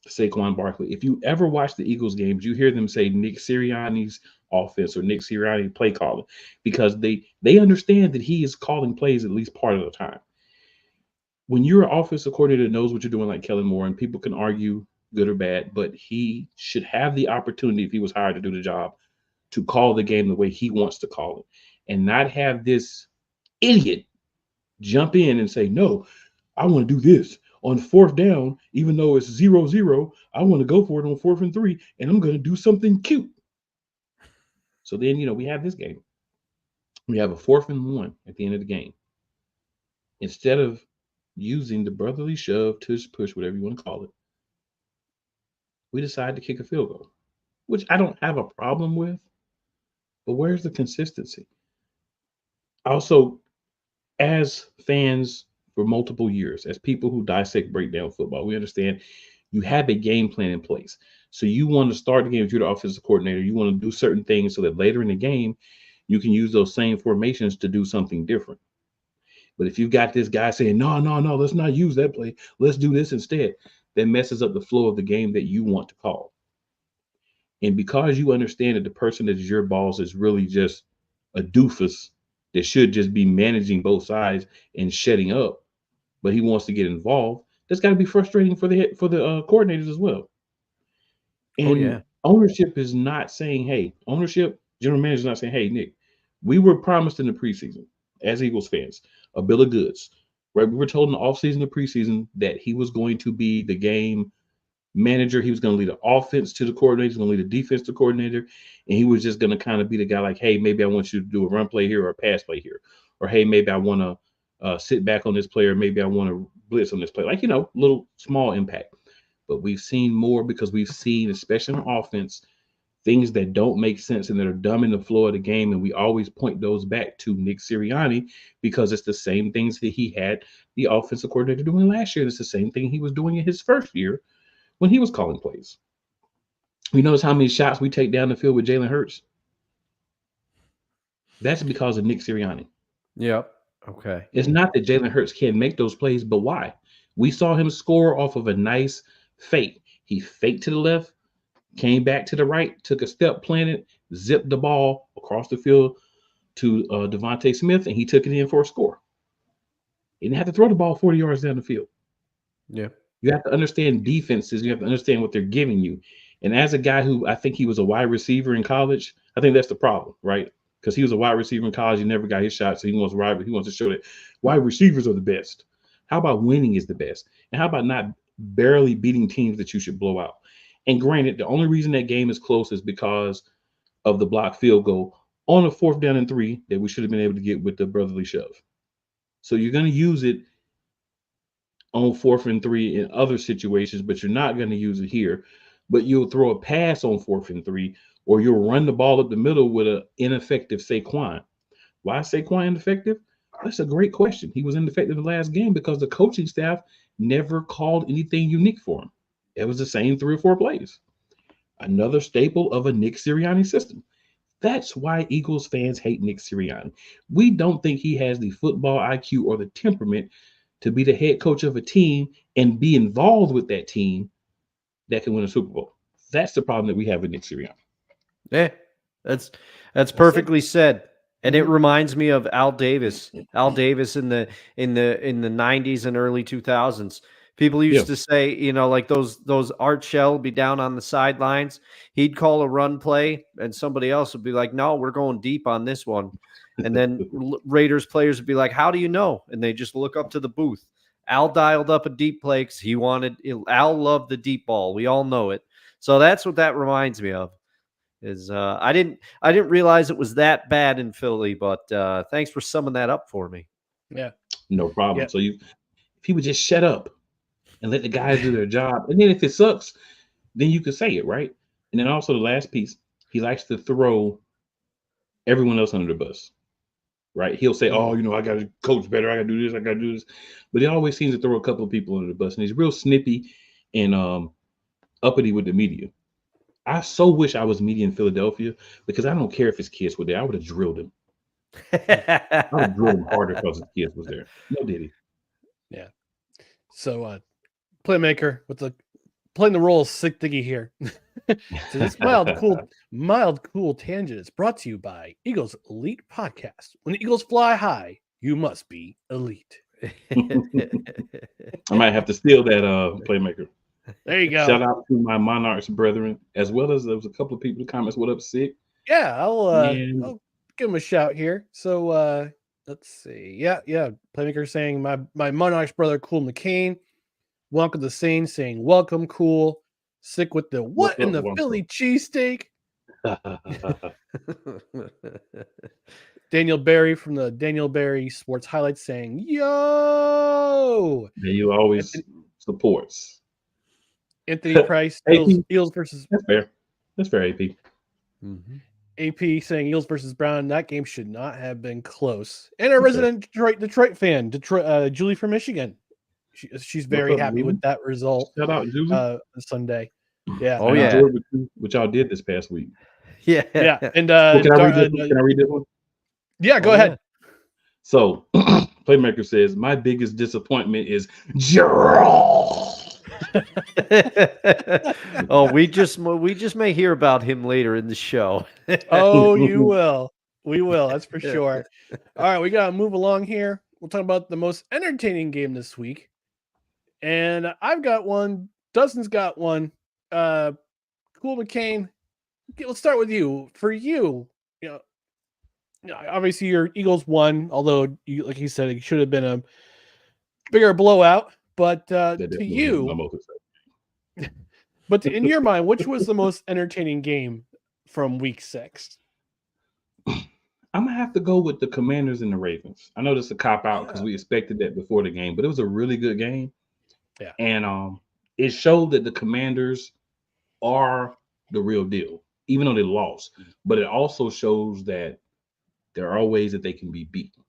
S5: Saquon Barkley. If you ever watch the Eagles games, you hear them say Nick Sirianni's offense or Nick Sirianni play calling, because they understand that he is calling plays at least part of the time. When you're an offensive coordinator that knows what you're doing, like Kellen Moore, and people can argue good or bad, but he should have the opportunity, if he was hired to do the job, to call the game the way he wants to call it, and not have this idiot jump in and say, no, I want to do this on fourth down, even though it's 0-0, I want to go for it on 4th and 3, and I'm going to do something cute. So then, we have this game. We have a 4th and 1 at the end of the game. Instead of using the brotherly shove, tush, push, whatever you want to call it, we decide to kick a field goal, which I don't have a problem with, but where's the consistency? Also, as fans for multiple years, as people who dissect, break down football, we understand you have a game plan in place. So you want to start the game, if you're the offensive coordinator, you want to do certain things so that later in the game, you can use those same formations to do something different. But if you've got this guy saying, no, let's not use that play, let's do this instead, that messes up the flow of the game that you want to call. And because you understand that the person that is your boss is really just a doofus that should just be managing both sides and shutting up, but he wants to get involved, that's got to be frustrating for the coordinators as well. And ownership is not saying, hey, general manager is not saying, hey, Nick, we were promised in the preseason as Eagles fans a bill of goods, right? We were told in the offseason, the preseason, that he was going to be the game manager. He was going to lead the offense to the coordinator. He was going to lead the defense to coordinator. And he was just going to kind of be the guy like, hey, maybe I want you to do a run play here or a pass play here. Or, hey, maybe I want to sit back on this player. Maybe I want to blitz on this play. Like, little small impact. But we've seen more because we've seen, especially on offense, things that don't make sense and that are dumb in the flow of the game. And we always point those back to Nick Sirianni because it's the same things that he had the offensive coordinator doing last year. It's the same thing he was doing in his first year when he was calling plays. You notice how many shots we take down the field with Jalen Hurts? That's because of Nick Sirianni.
S3: Yep. Okay.
S5: It's not that Jalen Hurts can't make those plays, but why? We saw him score off of a nice fake. He faked to the left, came back to the right, took a step, planted, zipped the ball across the field to Devontae Smith, and he took it in for a score. He didn't have to throw the ball 40 yards down the field.
S3: Yeah.
S5: You have to understand defenses. You have to understand what they're giving you. And as a guy who I think he was a wide receiver in college, I think that's the problem, right? Because he was a wide receiver in college. He never got his shot, so he wants to show that wide receivers are the best. How about winning is the best? And how about not barely beating teams that you should blow out? And granted, the only reason that game is close is because of the blocked field goal on a 4th down and 3 that we should have been able to get with the brotherly shove. So you're going to use it on 4th and 3 in other situations, but you're not going to use it here. But you'll throw a pass on 4th and 3, or you'll run the ball up the middle with an ineffective Saquon. Why is Saquon ineffective? That's a great question. He was ineffective in the last game because the coaching staff never called anything unique for him. It was the same 3 or 4 plays. Another staple of a Nick Sirianni system. That's why Eagles fans hate Nick Sirianni. We don't think he has the football IQ or the temperament to be the head coach of a team and be involved with that team that can win a Super Bowl. That's the problem that we have with Nick Sirianni.
S3: Yeah, that's perfectly said. And it reminds me of Al Davis. Al Davis in the 90s and early 2000s. People used to say, like those Art Shell would be down on the sidelines. He'd call a run play, and somebody else would be like, "No, we're going deep on this one." And then Raiders players would be like, "How do you know?" And they just look up to the booth. Al dialed up a deep play because Al loved the deep ball. We all know it. So that's what that reminds me of. Is I didn't realize it was that bad in Philly, but thanks for summing that up for me.
S2: Yeah,
S5: no problem. Yeah. So if he would just shut up and let the guys do their job, and then if it sucks, then you can say it, right? And then also the last piece, he likes to throw everyone else under the bus, right? He'll say, "Oh, I got to coach better. I got to do this. I got to do this," but he always seems to throw a couple of people under the bus, and he's real snippy and uppity with the media. I so wish I was media in Philadelphia because I don't care if his kids were there. I would have drilled him. I would have drilled him harder because his kids was there. No, did he?
S2: Yeah. So, playmaker playing the role of Sick Diggy here. So this mild, cool tangent is brought to you by Eagles Elite Podcast. When the Eagles fly high, you must be elite.
S5: I might have to steal that playmaker.
S2: There you go.
S5: Shout out to my Monarchs brethren, as well as there was a couple of people in the comments. What up, Sick?
S2: Yeah, I'll give him a shout here. So let's see. Yeah. Playmaker saying my Monarchs brother, Cool McCain. Welcome to Sane saying welcome, Cool. Sick with the what in the Philly cheesesteak. Daniel Barry from the Daniel Barry Sports Highlights saying, "Yo!"
S5: Yeah, you always supports.
S2: Anthony Price, Eagles versus.
S5: That's fair. That's fair, AP.
S2: Mm-hmm. AP saying Eagles versus Brown. That game should not have been close. And a resident Detroit fan, Julie from Michigan. She's very happy with that result.
S5: Shout out, Julie.
S2: Sunday. Yeah.
S5: Oh, yeah. I enjoyed what y'all did this past week.
S2: Yeah. And
S5: can I read this one?
S2: Yeah, go ahead.
S5: So, Playmaker says, "My biggest disappointment is Gerald."
S3: Oh, we just may hear about him later in the show.
S2: Oh, you will. We will. That's for sure. All right, we got to move along here. We'll talk about the most entertaining game this week. And I've got one. Dustin's got one. Cool, McCain. Okay, let's start with you. For you, obviously your Eagles won, although like you said, it should have been a bigger blowout. But to you, but in your mind, which was the most entertaining game from Week 6?
S5: I'm gonna have to go with the Commanders and the Ravens. I know this is a cop out because we expected that before the game, but it was a really good game.
S2: Yeah,
S5: and it showed that the Commanders are the real deal, even though they lost. But it also shows that there are ways that they can be beaten.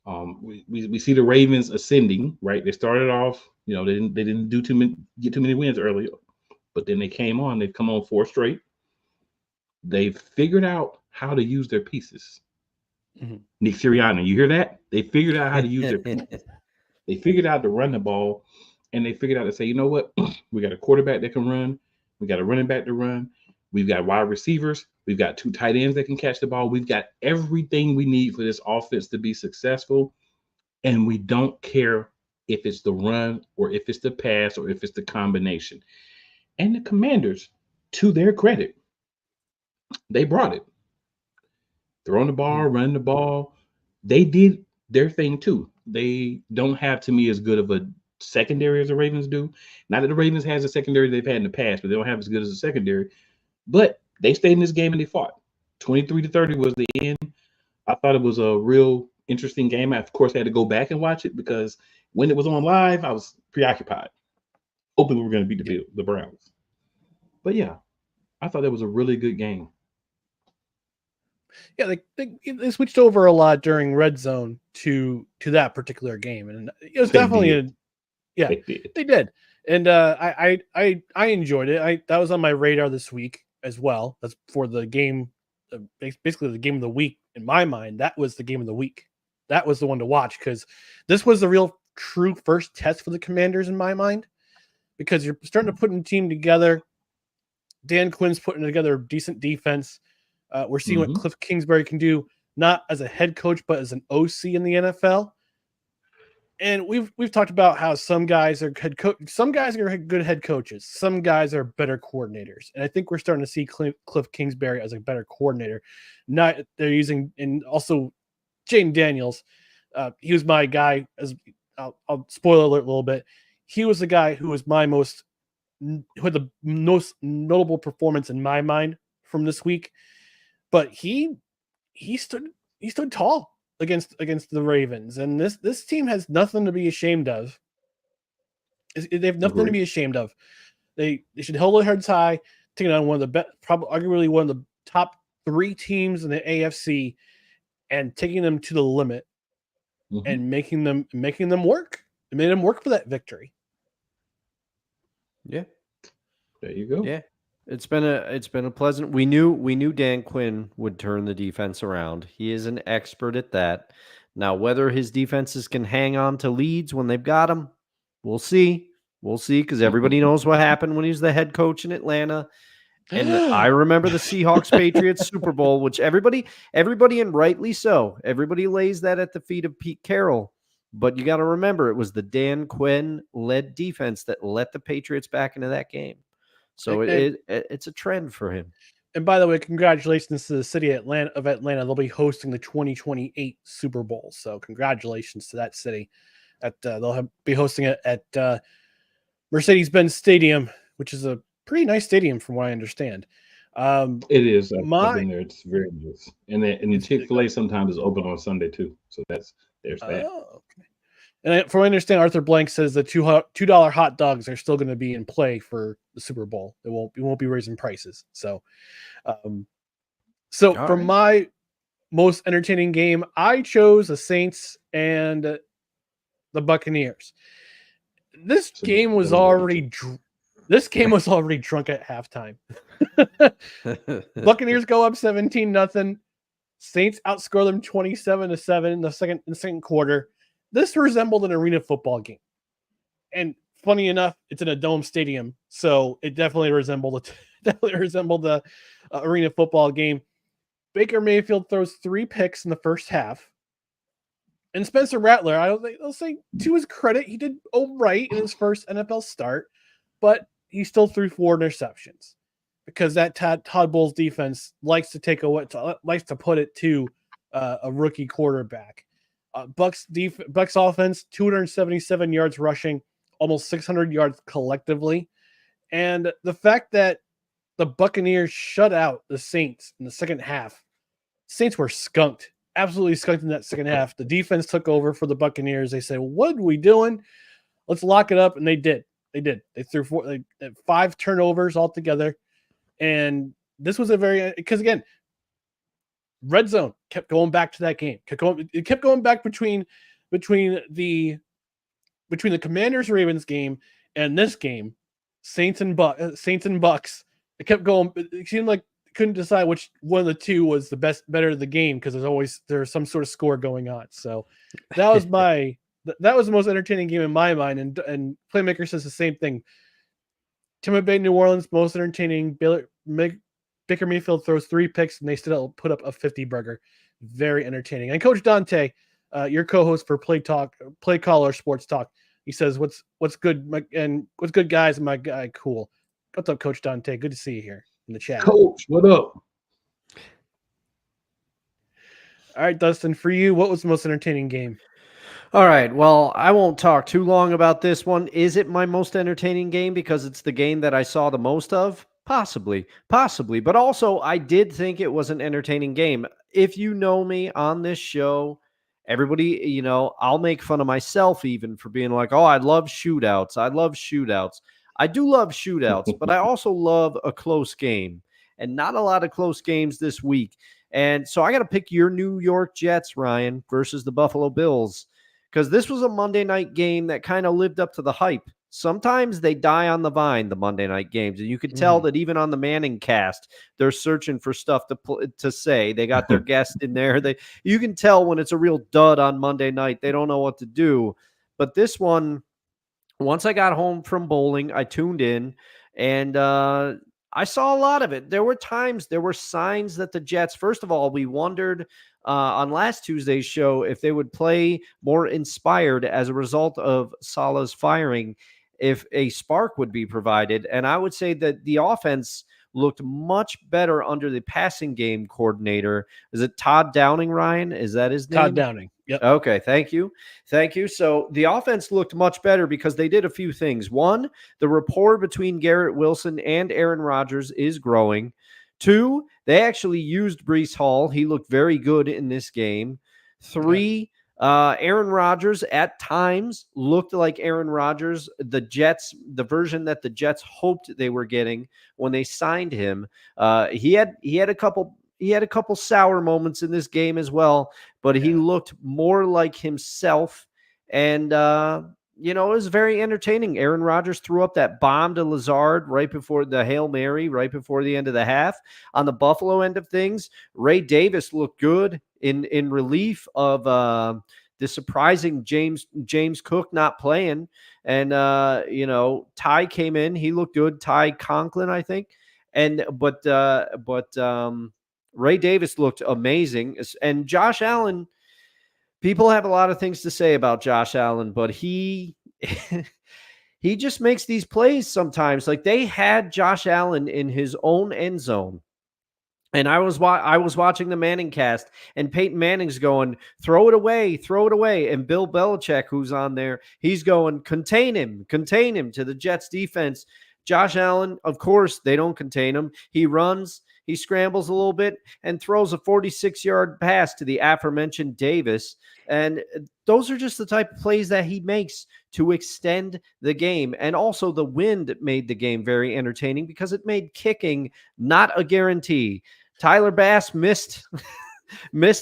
S5: We see the Ravens ascending, right? They started off, they didn't get too many wins earlier, but then they came on. They've come on 4 straight. They've figured out how to use their pieces. Mm-hmm. Nick Sirianni, you hear that? They figured out how to use their pieces. They figured out to run the ball, and they figured out to say, you know what? We got a quarterback that can run. We got a running back to run. We've got wide receivers. We've got 2 tight ends that can catch the ball. We've got everything we need for this offense to be successful. And we don't care if it's the run or if it's the pass or if it's the combination. And the Commanders, to their credit, they brought it. Throwing the ball, running the ball. They did their thing too. They don't have, to me, as good of a secondary as the Ravens do. Not that the Ravens has a secondary they've had in the past, but they don't have as good as a secondary. But they stayed in this game and they fought. 23-30 was the end. I thought it was a real interesting game. I, of course, had to go back and watch it because when it was on live, I was preoccupied, hoping we were going to beat the Browns. But yeah, I thought that was a really good game.
S2: Yeah, they switched over a lot during Red Zone to that particular game, and it was definitely they did. And I enjoyed it. That was on my radar this week as well. That's for the game, basically the game of the week in my mind. That was the game of the week. That was the one to watch because this was the real true first test for the Commanders in my mind, because you're starting to put a team together. Dan Quinn's putting together a decent defense. We're seeing what Cliff Kingsbury can do, not as a head coach, but as an OC in the NFL. And we've talked about how some guys are some guys are good head coaches, some guys are better coordinators, and I think we're starting to see Cliff Kingsbury as a better coordinator. Not they're using, and also Jaden Daniels. He was my guy. As I'll spoil alert a little bit. He was the guy who was who had the most notable performance in my mind from this week. But he stood tall against the Ravens, and this team has nothing to be ashamed of. They have nothing to be ashamed of. They should hold their heads high, taking on one of the best, probably arguably one of the top 3 teams in the AFC, and taking them to the limit and making them work. It made them work for that victory.
S3: Yeah,
S5: there you go.
S3: Yeah. It's been a pleasant. We knew Dan Quinn would turn the defense around. He is an expert at that. Now, whether his defenses can hang on to leads when they've got them, we'll see. We'll see, because everybody knows what happened when he was the head coach in Atlanta. And I remember the Seahawks-Patriots Super Bowl, which everybody, and rightly so, everybody lays that at the feet of Pete Carroll. But you got to remember, it was the Dan Quinn-led defense that let the Patriots back into that game. So it's a trend for him.
S2: And by the way, congratulations to the city of Atlanta. They'll be hosting the 2028 Super Bowl. So congratulations to that city. They'll be hosting it at Mercedes-Benz Stadium, which is a pretty nice stadium from what I understand.
S5: It is. I've been there. It's very nice. And the Chick-fil-A sometimes is open on Sunday too. So there's that.
S2: Oh, okay. And from what I understand, Arthur Blank says the $2 hot dogs are still going to be in play for the Super Bowl. It won't be raising prices. So, for my most entertaining game, I chose the Saints and the Buccaneers. This game was already drunk at halftime. Buccaneers go up 17-0. Saints outscore them 27-7 in the second quarter. This resembled an arena football game. And funny enough, it's in a dome stadium, so it definitely resembled the arena football game. Baker Mayfield throws 3 picks in the first half. And Spencer Rattler, I'll say to his credit, he did all right in his first NFL start, but he still threw 4 interceptions. because that Todd Bowles defense likes to put it to a rookie quarterback. Bucks offense, 277 yards rushing, almost 600 yards collectively. And the fact that the Buccaneers shut out the Saints in the second half, Saints were skunked, absolutely skunked in that second half. The defense took over for the Buccaneers. They said, what are we doing? Let's lock it up. And they did. They threw 5 turnovers altogether. And this was because again, red zone kept going back to that game. It kept going back between the Commanders Ravens game and this game, Saints and Bucks. It kept going. It seemed like couldn't decide which one of the two was better of the game, because there's some sort of score going on. So that was that was the most entertaining game in my mind. And Playmaker says the same thing. Tampa Bay, New Orleans, most entertaining. Baker Mayfield throws 3 picks, and they still put up a 50-burger. Very entertaining. And Coach Dante, your co-host for Play Caller Sports Talk, he says, "What's good, what's good, guys?" And my guy, cool. What's up, Coach Dante? Good to see you here in the chat.
S5: Coach, what up?
S2: All right, Dustin, for you, what was the most entertaining game?
S3: All right. Well, I won't talk too long about this one. Is it my most entertaining game because it's the game that I saw the most of? Possibly. But also, I did think it was an entertaining game. If you know me on this show, everybody, I'll make fun of myself even for being like, oh, I love shootouts. I do love shootouts, but I also love a close game, and not a lot of close games this week. And so I got to pick your New York Jets, Ryan, versus the Buffalo Bills, because this was a Monday night game that kind of lived up to the hype. Sometimes they die on the vine, the Monday night games, and you could tell that even on the Manning cast, they're searching for stuff to say. They got their guest in there. You can tell when it's a real dud on Monday night. They don't know what to do. But this one, once I got home from bowling, I tuned in, and I saw a lot of it. There were signs that the Jets, first of all, we wondered on last Tuesday's show if they would play more inspired as a result of Salah's firing, if a spark would be provided. And I would say that the offense looked much better under the passing game coordinator. Is it Todd Downing, Ryan? Is that his name?
S2: Todd Downing. Yep.
S3: Okay. Thank you. So the offense looked much better because they did a few things. One, the rapport between Garrett Wilson and Aaron Rodgers is growing. 2, they actually used Breece Hall. He looked very good in this game. 3, Aaron Rodgers at times looked like Aaron Rodgers, the version that the Jets hoped they were getting when they signed him. He had a couple sour moments in this game as well, but he looked more like himself. And it was very entertaining. Aaron Rodgers threw up that bomb to Lazard right before the Hail Mary, right before the end of the half. On the Buffalo end of things, Ray Davis looked good in relief of the surprising James Cook not playing. And, Ty came in. He looked good. Ty Conklin, I think. But Ray Davis looked amazing. And Josh Allen, people have a lot of things to say about Josh Allen, but he just makes these plays sometimes. Like, they had Josh Allen in his own end zone. And I was watching the Manning cast, and Peyton Manning's going, throw it away. And Bill Belichick, who's on there, he's going, contain him to the Jets defense. Josh Allen, of course, they don't contain him. He runs, he scrambles a little bit, and throws a 46-yard pass to the aforementioned Davis. And those are just the type of plays that he makes to extend the game. And also the wind made the game very entertaining because it made kicking not a guarantee. Tyler Bass missed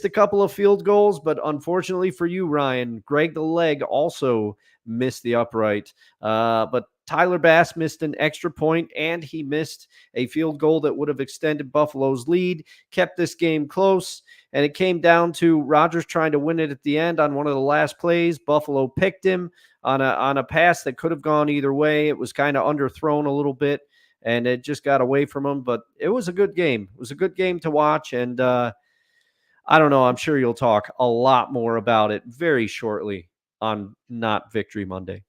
S3: a couple of field goals, but unfortunately for you, Ryan, Greg the Leg also missed the upright. But Tyler Bass missed an extra point, and he missed a field goal that would have extended Buffalo's lead, kept this game close, and it came down to Rodgers trying to win it at the end on one of the last plays. Buffalo picked him on a pass that could have gone either way. It was kind of underthrown a little bit, and it just got away from him. But it was a good game. It was a good game to watch, and I don't know. I'm sure you'll talk a lot more about it very shortly on Not Victory Monday.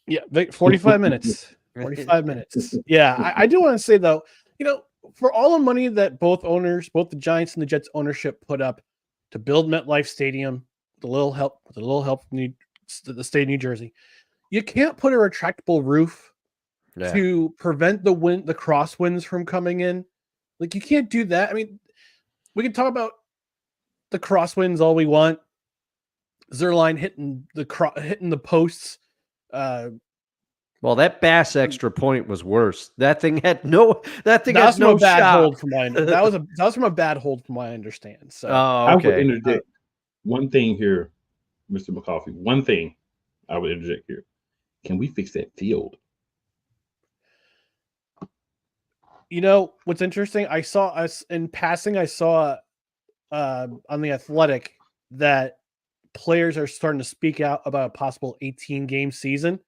S2: Yeah, 45 minutes. 45 minutes. Yeah, I do want to say, though, for all the money that both the Giants and the Jets ownership put up to build MetLife Stadium, with a little help from the state of New Jersey, you can't put a retractable roof to prevent the crosswinds from coming in. Like, you can't do that. I mean, we can talk about the crosswinds all we want. Zerline hitting the posts.
S3: Well, that Bass extra point was worse. That thing had no. That thing
S2: That was
S3: had no
S2: from a bad
S3: shot.
S2: hold from my. That was from a bad hold from what I understand. So,
S3: Oh,
S5: I would
S3: okay.
S5: interject one thing here, Mr. McCoffey. One thing I would interject here. Can we fix that field?
S2: What's interesting? I saw us in passing. I saw on the Athletic that players are starting to speak out about a possible 18-game season. And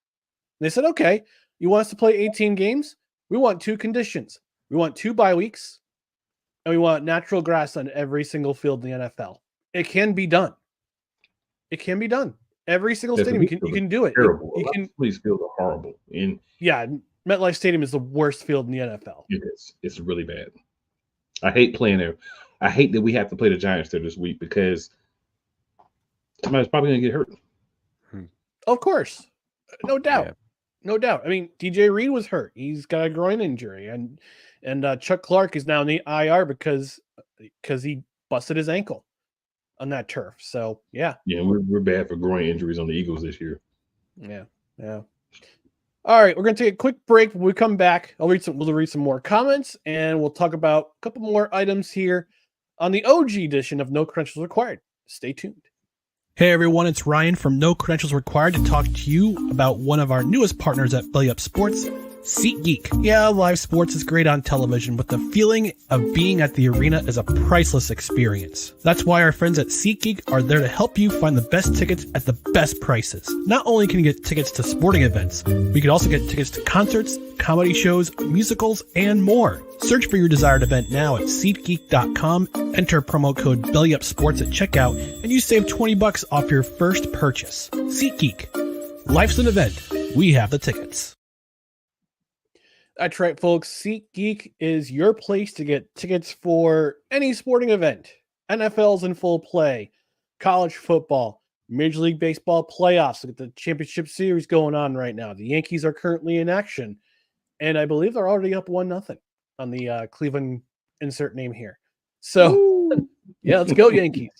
S2: they said, okay, you want us to play 18 games? We want 2 conditions. We want 2 bye weeks, and we want natural grass on every single field in the NFL. It can be done. It can be done. Every single stadium, you can do it.
S5: Terrible.
S2: You can.
S5: These fields are horrible.
S2: Yeah, MetLife Stadium is the worst field in the NFL.
S5: It is. It's really bad. I hate playing there. I hate that we have to play the Giants there this week because somebody's probably going to get hurt.
S2: Of course. No doubt.
S3: Yeah.
S2: No doubt. I mean, DJ Reed was hurt. He's got a groin injury. And Chuck Clark is now in the IR because he busted his ankle on that turf. So, yeah.
S5: Yeah, we're bad for groin injuries on the Eagles this year.
S2: Yeah. All right, we're going to take a quick break. When we come back, we'll read some more comments, and we'll talk about a couple more items here on the OG edition of No Credentials Required. Stay tuned. Hey everyone, it's Ryan from No Credentials Required to talk to you about one of our newest partners at Belly Up Sports, SeatGeek. Yeah, live sports is great on television, but the feeling of being at the arena is a priceless experience. That's why our friends at SeatGeek are there to help you find the best tickets at the best prices. Not only can you get tickets to sporting events, we can also get tickets to concerts, comedy shows, musicals, and more. Search for your desired event now at SeatGeek.com, enter promo code BellyUpSports at checkout, and you save $20 off your first purchase. SeatGeek. Life's an event. We have the tickets. That's right, folks. SeatGeek is your place to get tickets for any sporting event. NFL's in full play, college football, Major League Baseball playoffs. Look at the championship series going on right now. The Yankees are currently in action, and I believe they're already up 1-0 on the Cleveland insert name here. So, yeah, let's go Yankees.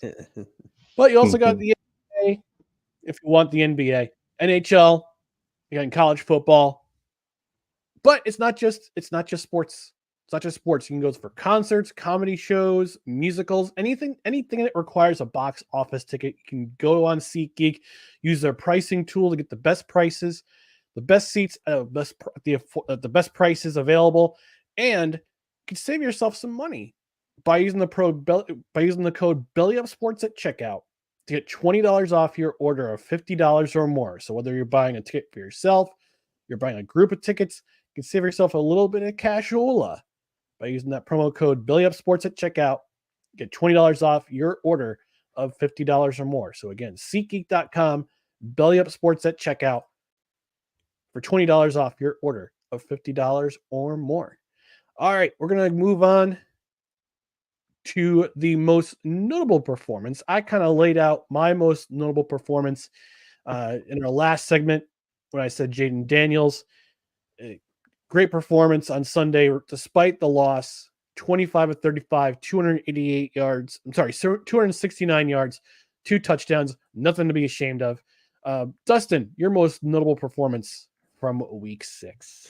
S2: But you also got the NBA, if you want the NBA, NHL, you got college football. But it's not just sports. It's not just sports. You can go for concerts, comedy shows, musicals, anything that requires a box office ticket. You can go on SeatGeek, use their pricing tool to get the best prices, the best seats, the best prices available, and you can save yourself some money by using the code BellyUpSports at checkout to get $20 off your order of $50 or more. So whether you're buying a ticket for yourself, you're buying a group of tickets, you can save yourself a little bit of cashola by using that promo code BellyUpSports at checkout. Get $20 off your order of $50 or more. So again, SeatGeek.com, BellyUpSports at checkout for $20 off your order of $50 or more. All right, we're going to move on to the most notable performance. I kind of laid out my most notable performance in our last segment when I said Jaden Daniels. Great performance on Sunday, despite the loss. 25 of 35, 288 yards. 269 yards, 2 touchdowns. Nothing to be ashamed of. Dustin, your most notable performance from week 6.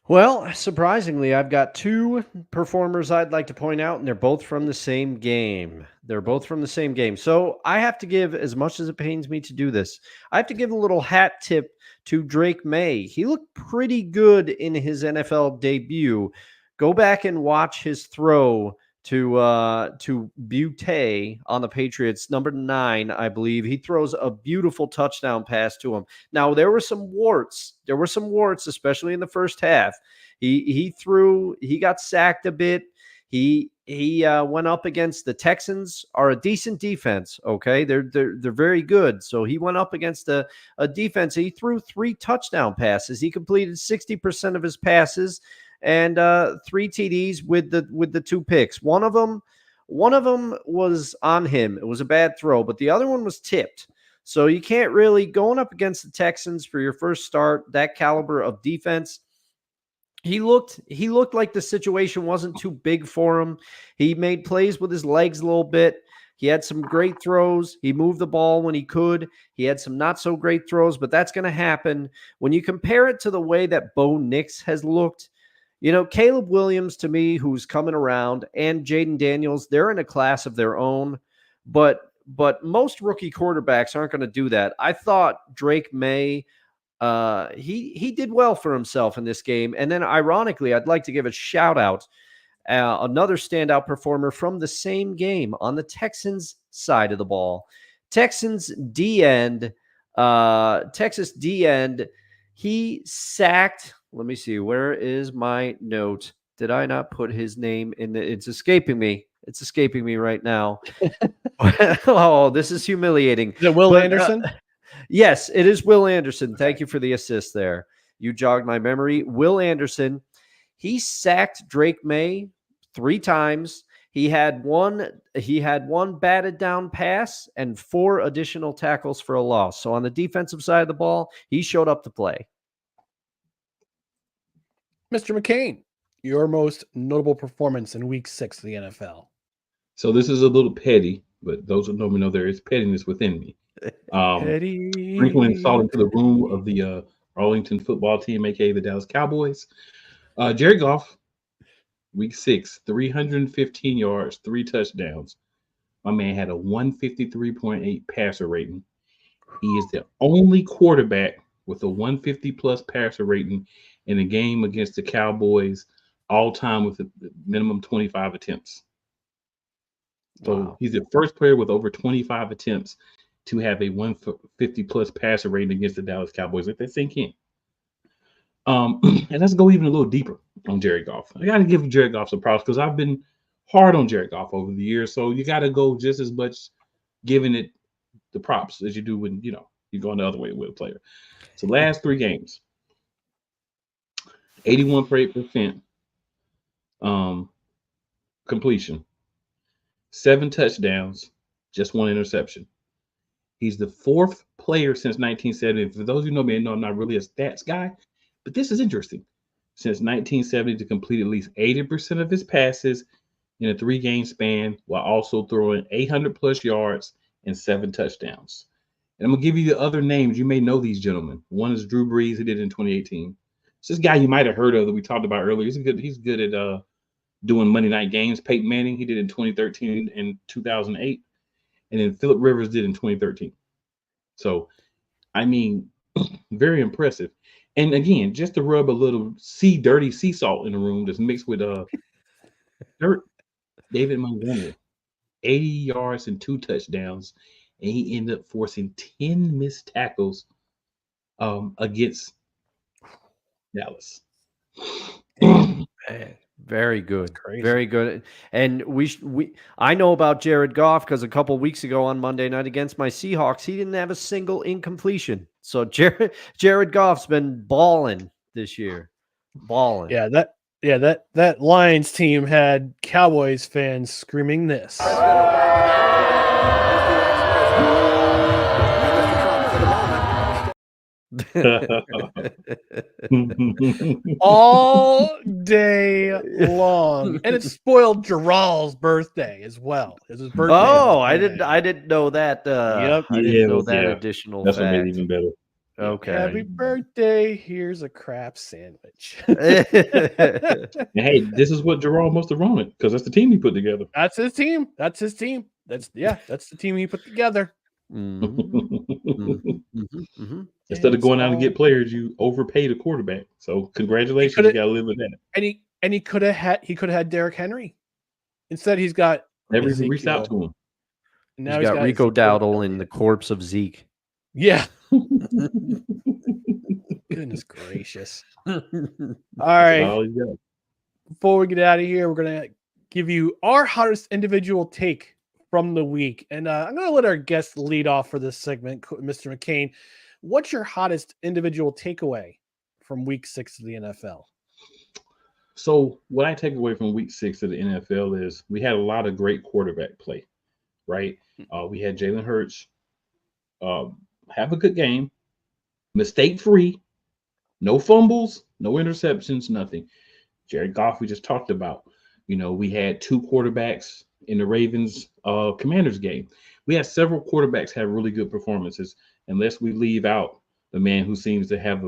S3: Well, surprisingly, I've got 2 performers I'd like to point out, and they're both from the same game. So I have to give, as much as it pains me to do this, I have to give a little hat tip to Drake May. He looked pretty good in his NFL debut. Go back and watch his throw to Butte on the Patriots, number 9, I believe. He throws a beautiful touchdown pass to him. Now, there were some warts, especially in the first half. He got sacked a bit. He went up against the Texans, are a decent defense. Okay, they're very good. So he went up against a defense. He threw 3 touchdown passes. He completed 60% of his passes. and 3 TDs with the 2 picks. One of them was on him. It was a bad throw, but the other one was tipped. So you can't really, going up against the Texans for your first start, that caliber of defense. He looked like the situation wasn't too big for him. He made plays with his legs a little bit. He had some great throws. He moved the ball when he could. He had some not so great throws, but that's going to happen. When you compare it to the way that Bo Nix has looked, Caleb Williams, to me, who's coming around, and Jaden Daniels, they're in a class of their own. But most rookie quarterbacks aren't going to do that. I thought Drake May, he did well for himself in this game. And then, ironically, I'd like to give a shout out. Another standout performer from the same game on the Texans side of the ball. Texas D end, he sacked. Let me see. Where is my note? Did I not put his name in? It's escaping me. It's escaping me right now. Oh, this is humiliating.
S2: Is it Will Anderson?
S3: Yes, it is Will Anderson. Thank you for the assist there. You jogged my memory. Will Anderson. He sacked Drake May 3 times. He had one batted down pass and 4 additional tackles for a loss. So on the defensive side of the ball, he showed up to play.
S2: Mr. McCain, your most notable performance in week 6 of the NFL.
S5: So this is a little petty, but those who know me know there is pettiness within me.
S3: Petty.
S5: Sprinkling salt into the room of the Arlington football team, aka the Dallas Cowboys. Jared Goff, week 6, 315 yards, 3 touchdowns. My man had a 153.8 passer rating. He is the only quarterback with a 150 plus passer rating in a game against the Cowboys all time with a minimum 25 attempts. So
S3: Wow.
S5: He's the first player with over 25 attempts to have a 150 plus passer rating against the Dallas Cowboys. Let that sink in. And let's go even a little deeper on Jared Goff. I got to give Jared Goff some props because I've been hard on Jared Goff over the years. So you got to go just as much giving it the props as you do when, you're going the other way with a player. So last 3 games, 81% completion, 7 touchdowns, just 1 interception. He's the 4th player since 1970. For those who know me, I know I'm not really a stats guy, but this is interesting. Since 1970 to complete at least 80% of his passes in a 3-game span while also throwing 800 plus yards and 7 touchdowns. And I'm going to give you the other names. You may know these gentlemen. One is Drew Brees. He did it in 2018. It's this guy you might have heard of that we talked about earlier. He's good at doing Monday night games. Peyton Manning, he did in 2013 and 2008. And then Phillip Rivers did in 2013. So, I mean, very impressive. And again, just to rub a little dirty sea salt in the room that's mixed with dirt, David Montgomery, 80 yards and 2 touchdowns, and he ended up forcing 10 missed tackles against Dallas.
S3: Very good.
S2: Crazy.
S3: Very good. And I know about Jared Goff because a couple weeks ago on Monday night against my Seahawks, he didn't have a single incompletion. So Jared Goff's been balling this year. Balling.
S2: Yeah, that Lions team had Cowboys fans screaming this. All day long, and it spoiled Gerald's birthday as well. It was his birthday.
S3: Oh, I didn't know that.
S2: Yep.
S3: I didn't know that additional
S5: That's what made it
S3: fact.
S5: even better.
S3: Okay.
S2: Happy birthday! Here's a crap sandwich.
S5: And hey, this is what Gerald must have run it because that's the team he put together.
S2: That's his team. That's the team he put together.
S5: Instead of going out and get players, you overpaid a quarterback. So congratulations, you got to live with that.
S2: And he could have had Derrick Henry. Instead, he's got
S5: never even reached out to him.
S2: Now
S3: he's got Rico Dowdle in the corpse of Zeke.
S2: Yeah. Goodness gracious. All right. Before we get out of here, we're going to give you our hottest individual take from the week. And I'm going to let our guest lead off for this segment, Mr. McCain. What's your hottest individual takeaway from week 6 of the NFL?
S5: So what I take away from week 6 of the NFL is we had a lot of great quarterback play, right? We had Jalen Hurts uh, have a good game, mistake free, no fumbles, no interceptions, nothing. Jared Goff, we just talked about. We had 2 quarterbacks in the Ravens Commanders game. We had several quarterbacks have really good performances, unless we leave out the man who seems to have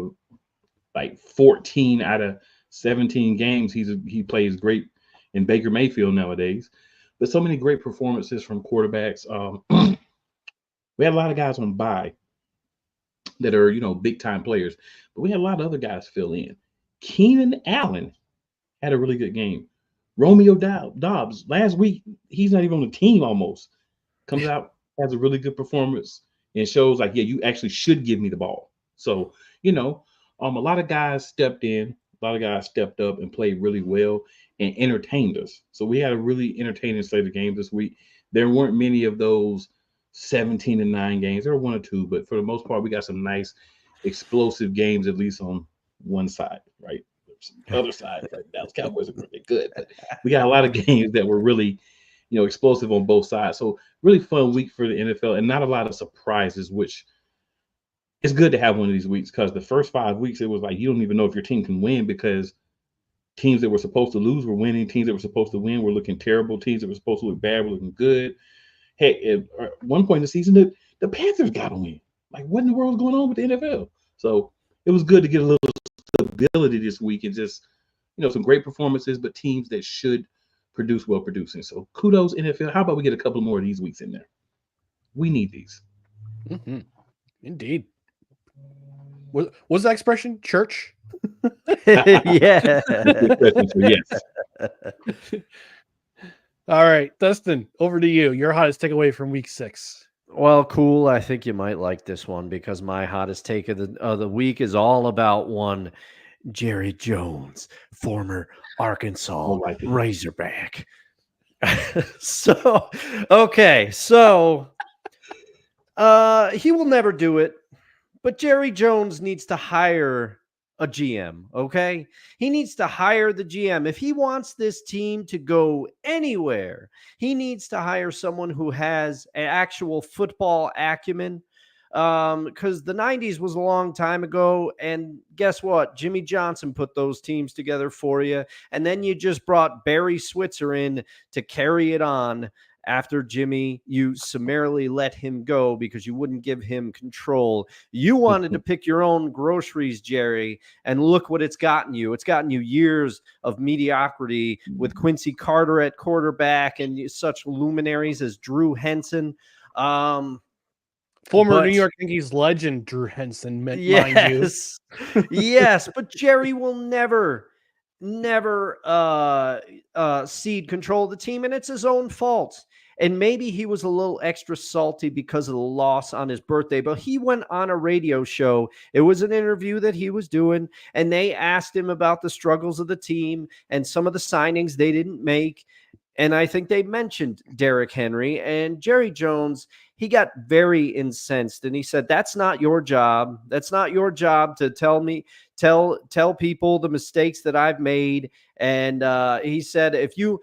S5: like 14 out of 17 games. He plays great in Baker Mayfield nowadays. But so many great performances from quarterbacks. We had a lot of guys on bye that are, big time players, but we had a lot of other guys fill in. Keenan Allen had a really good game. Romeo Dobbs, last week, he's not even on the team almost. Comes out, has a really good performance, and shows like, yeah, you actually should give me the ball. So, a lot of guys stepped in, a lot of guys stepped up and played really well and entertained us. So we had a really entertaining slate of games this week. There weren't many of those 17-9 games. There were 1 or 2, but for the most part, we got some nice explosive games, at least on one side, right? The other side, right? Dallas Cowboys are really good, but we got a lot of games that were really, explosive on both sides. So really fun week for the NFL, and not a lot of surprises, which it's good to have one of these weeks, because the first 5 weeks, it was like you don't even know if your team can win, because teams that were supposed to lose were winning, teams that were supposed to win were looking terrible, teams that were supposed to look bad were looking good. Hey, at one point in the season, the Panthers got to win. Like, what in the world is going on with the NFL? So it was good to get a little stability this week, and just, some great performances, but teams that should produce well producing. So kudos, NFL. How about we get a couple more of these weeks in there? We need these.
S2: Mm-hmm. Indeed. Was that expression church?
S3: Yeah.
S5: Yes.
S2: All right, Dustin, over to you. Your hottest takeaway from week 6.
S3: Well, cool. I think you might like this one, because my hottest take of the week is all about one Jerry Jones, former Arkansas Razorback. So he will never do it, but Jerry Jones needs to hire a GM, okay? He needs to hire the GM. If he wants this team to go anywhere, he needs to hire someone who has an actual football acumen, because the 90s was a long time ago, and guess what? Jimmy Johnson put those teams together for you, and then you just brought Barry Switzer in to carry it on. After Jimmy, you summarily let him go because you wouldn't give him control. You wanted to pick your own groceries, Jerry, and look what it's gotten you. It's gotten you years of mediocrity with Quincy Carter at quarterback and such luminaries as Drew Henson.
S2: Former New York Yankees legend Drew Henson, mind you.
S3: Yes, but Jerry will never cede control of the team, and it's his own fault. And maybe he was a little extra salty because of the loss on his birthday, but he went on a radio show. It was an interview that he was doing, and they asked him about the struggles of the team and some of the signings they didn't make. And I think they mentioned Derrick Henry, and Jerry Jones, he got very incensed, and he said, that's not your job. That's not your job to tell people the mistakes that I've made. And he said, if you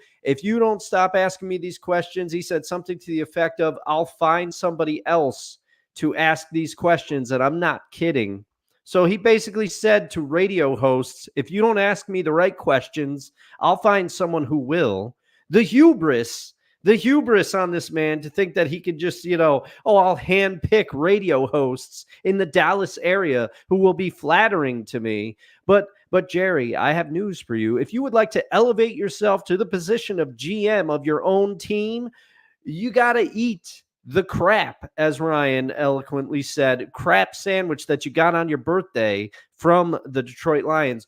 S3: don't stop asking me these questions, he said something to the effect of, I'll find somebody else to ask these questions. And I'm not kidding. So he basically said to radio hosts, if you don't ask me the right questions, I'll find someone who will. The hubris on this man to think that he could just, I'll handpick radio hosts in the Dallas area who will be flattering to me. But Jerry, I have news for you. If you would like to elevate yourself to the position of GM of your own team, you got to eat the crap, as Ryan eloquently said, crap sandwich that you got on your birthday from the Detroit Lions.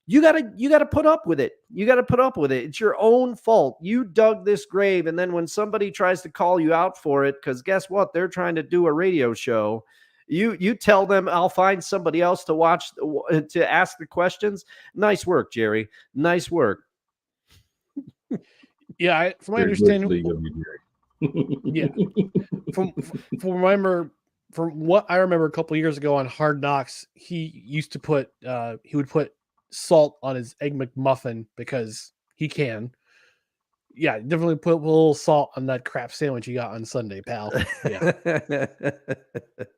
S3: You gotta put up with it. You gotta put up with it. It's your own fault. You dug this grave, and then when somebody tries to call you out for it, because guess what? They're trying to do a radio show. You tell them, I'll find somebody else to ask the questions. Nice work, Jerry. Nice work.
S2: Yeah, from my understanding, yeah, from what I remember a couple of years ago on Hard Knocks, he used to put he would put salt on his egg McMuffin because he can. Yeah, definitely put a little salt on that crap sandwich you got on Sunday, pal. Yeah,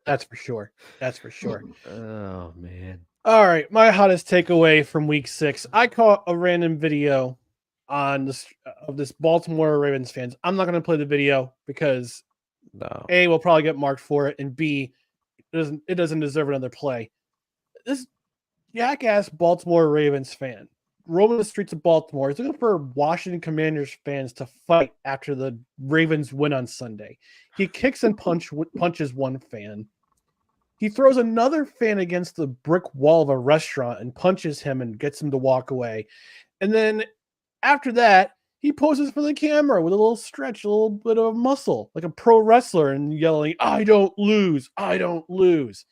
S2: that's for sure. That's for sure.
S3: Oh man.
S2: All right, my hottest takeaway from week 6. I caught a random video on this Baltimore Ravens fans. I'm not going to play the video because
S3: No.
S2: A, we'll probably get marked for it, and B, it doesn't deserve another play. This jackass Baltimore Ravens fan roaming the streets of Baltimore is looking for Washington Commanders fans to fight after the Ravens win on Sunday. He kicks and punches one fan. He throws another fan against the brick wall of a restaurant and punches him and gets him to walk away. And then after that, he poses for the camera with a little stretch, a little bit of muscle, like a pro wrestler, and yelling, "I don't lose. I don't lose."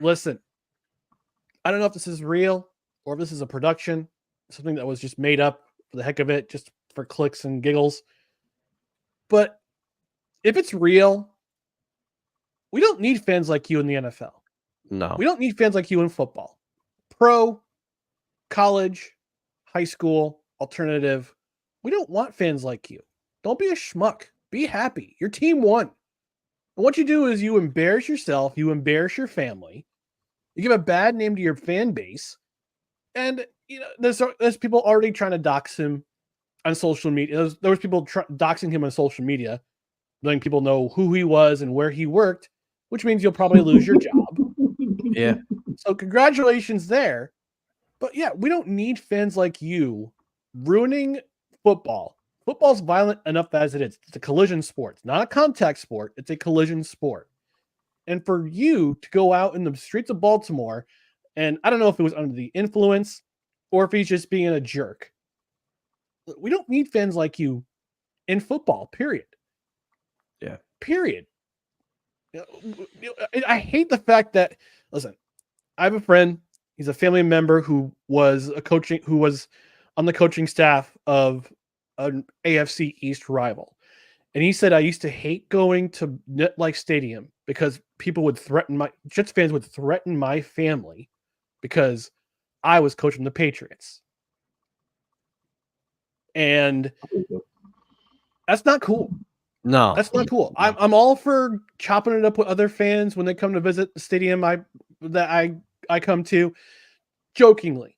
S2: Listen, I don't know if this is real or if this is a production, something that was just made up for the heck of it, just for clicks and giggles. But if it's real, we don't need fans like you in the NFL.
S3: No.
S2: We don't need fans like you in football. Pro, college, high school, alternative. We don't want fans like you. Don't be a schmuck. Be happy. Your team won. And what you do is you embarrass yourself, you embarrass your family, you give a bad name to your fan base, and there's people already trying to dox him on social media. There was people doxing him on social media, letting people know who he was and where he worked, which means you'll probably lose your job.
S3: Yeah.
S2: So congratulations there. But yeah, we don't need fans like you ruining football. Football's violent enough as it is. It's a collision sport. It's not a contact sport. It's a collision sport. And for you to go out in the streets of Baltimore, and I don't know if it was under the influence or if he's just being a jerk. We don't need fans like you in football, period.
S3: Yeah.
S2: Period. I hate the fact that, listen, I have a friend, he's a family member who was on the coaching staff of an AFC East rival. And he said, I used to hate going to MetLife Stadium because Jets fans would threaten my family because I was coaching the Patriots. And that's not cool.
S3: No.
S2: That's not cool. I'm all for chopping it up with other fans when they come to visit the stadium that I come to. Jokingly,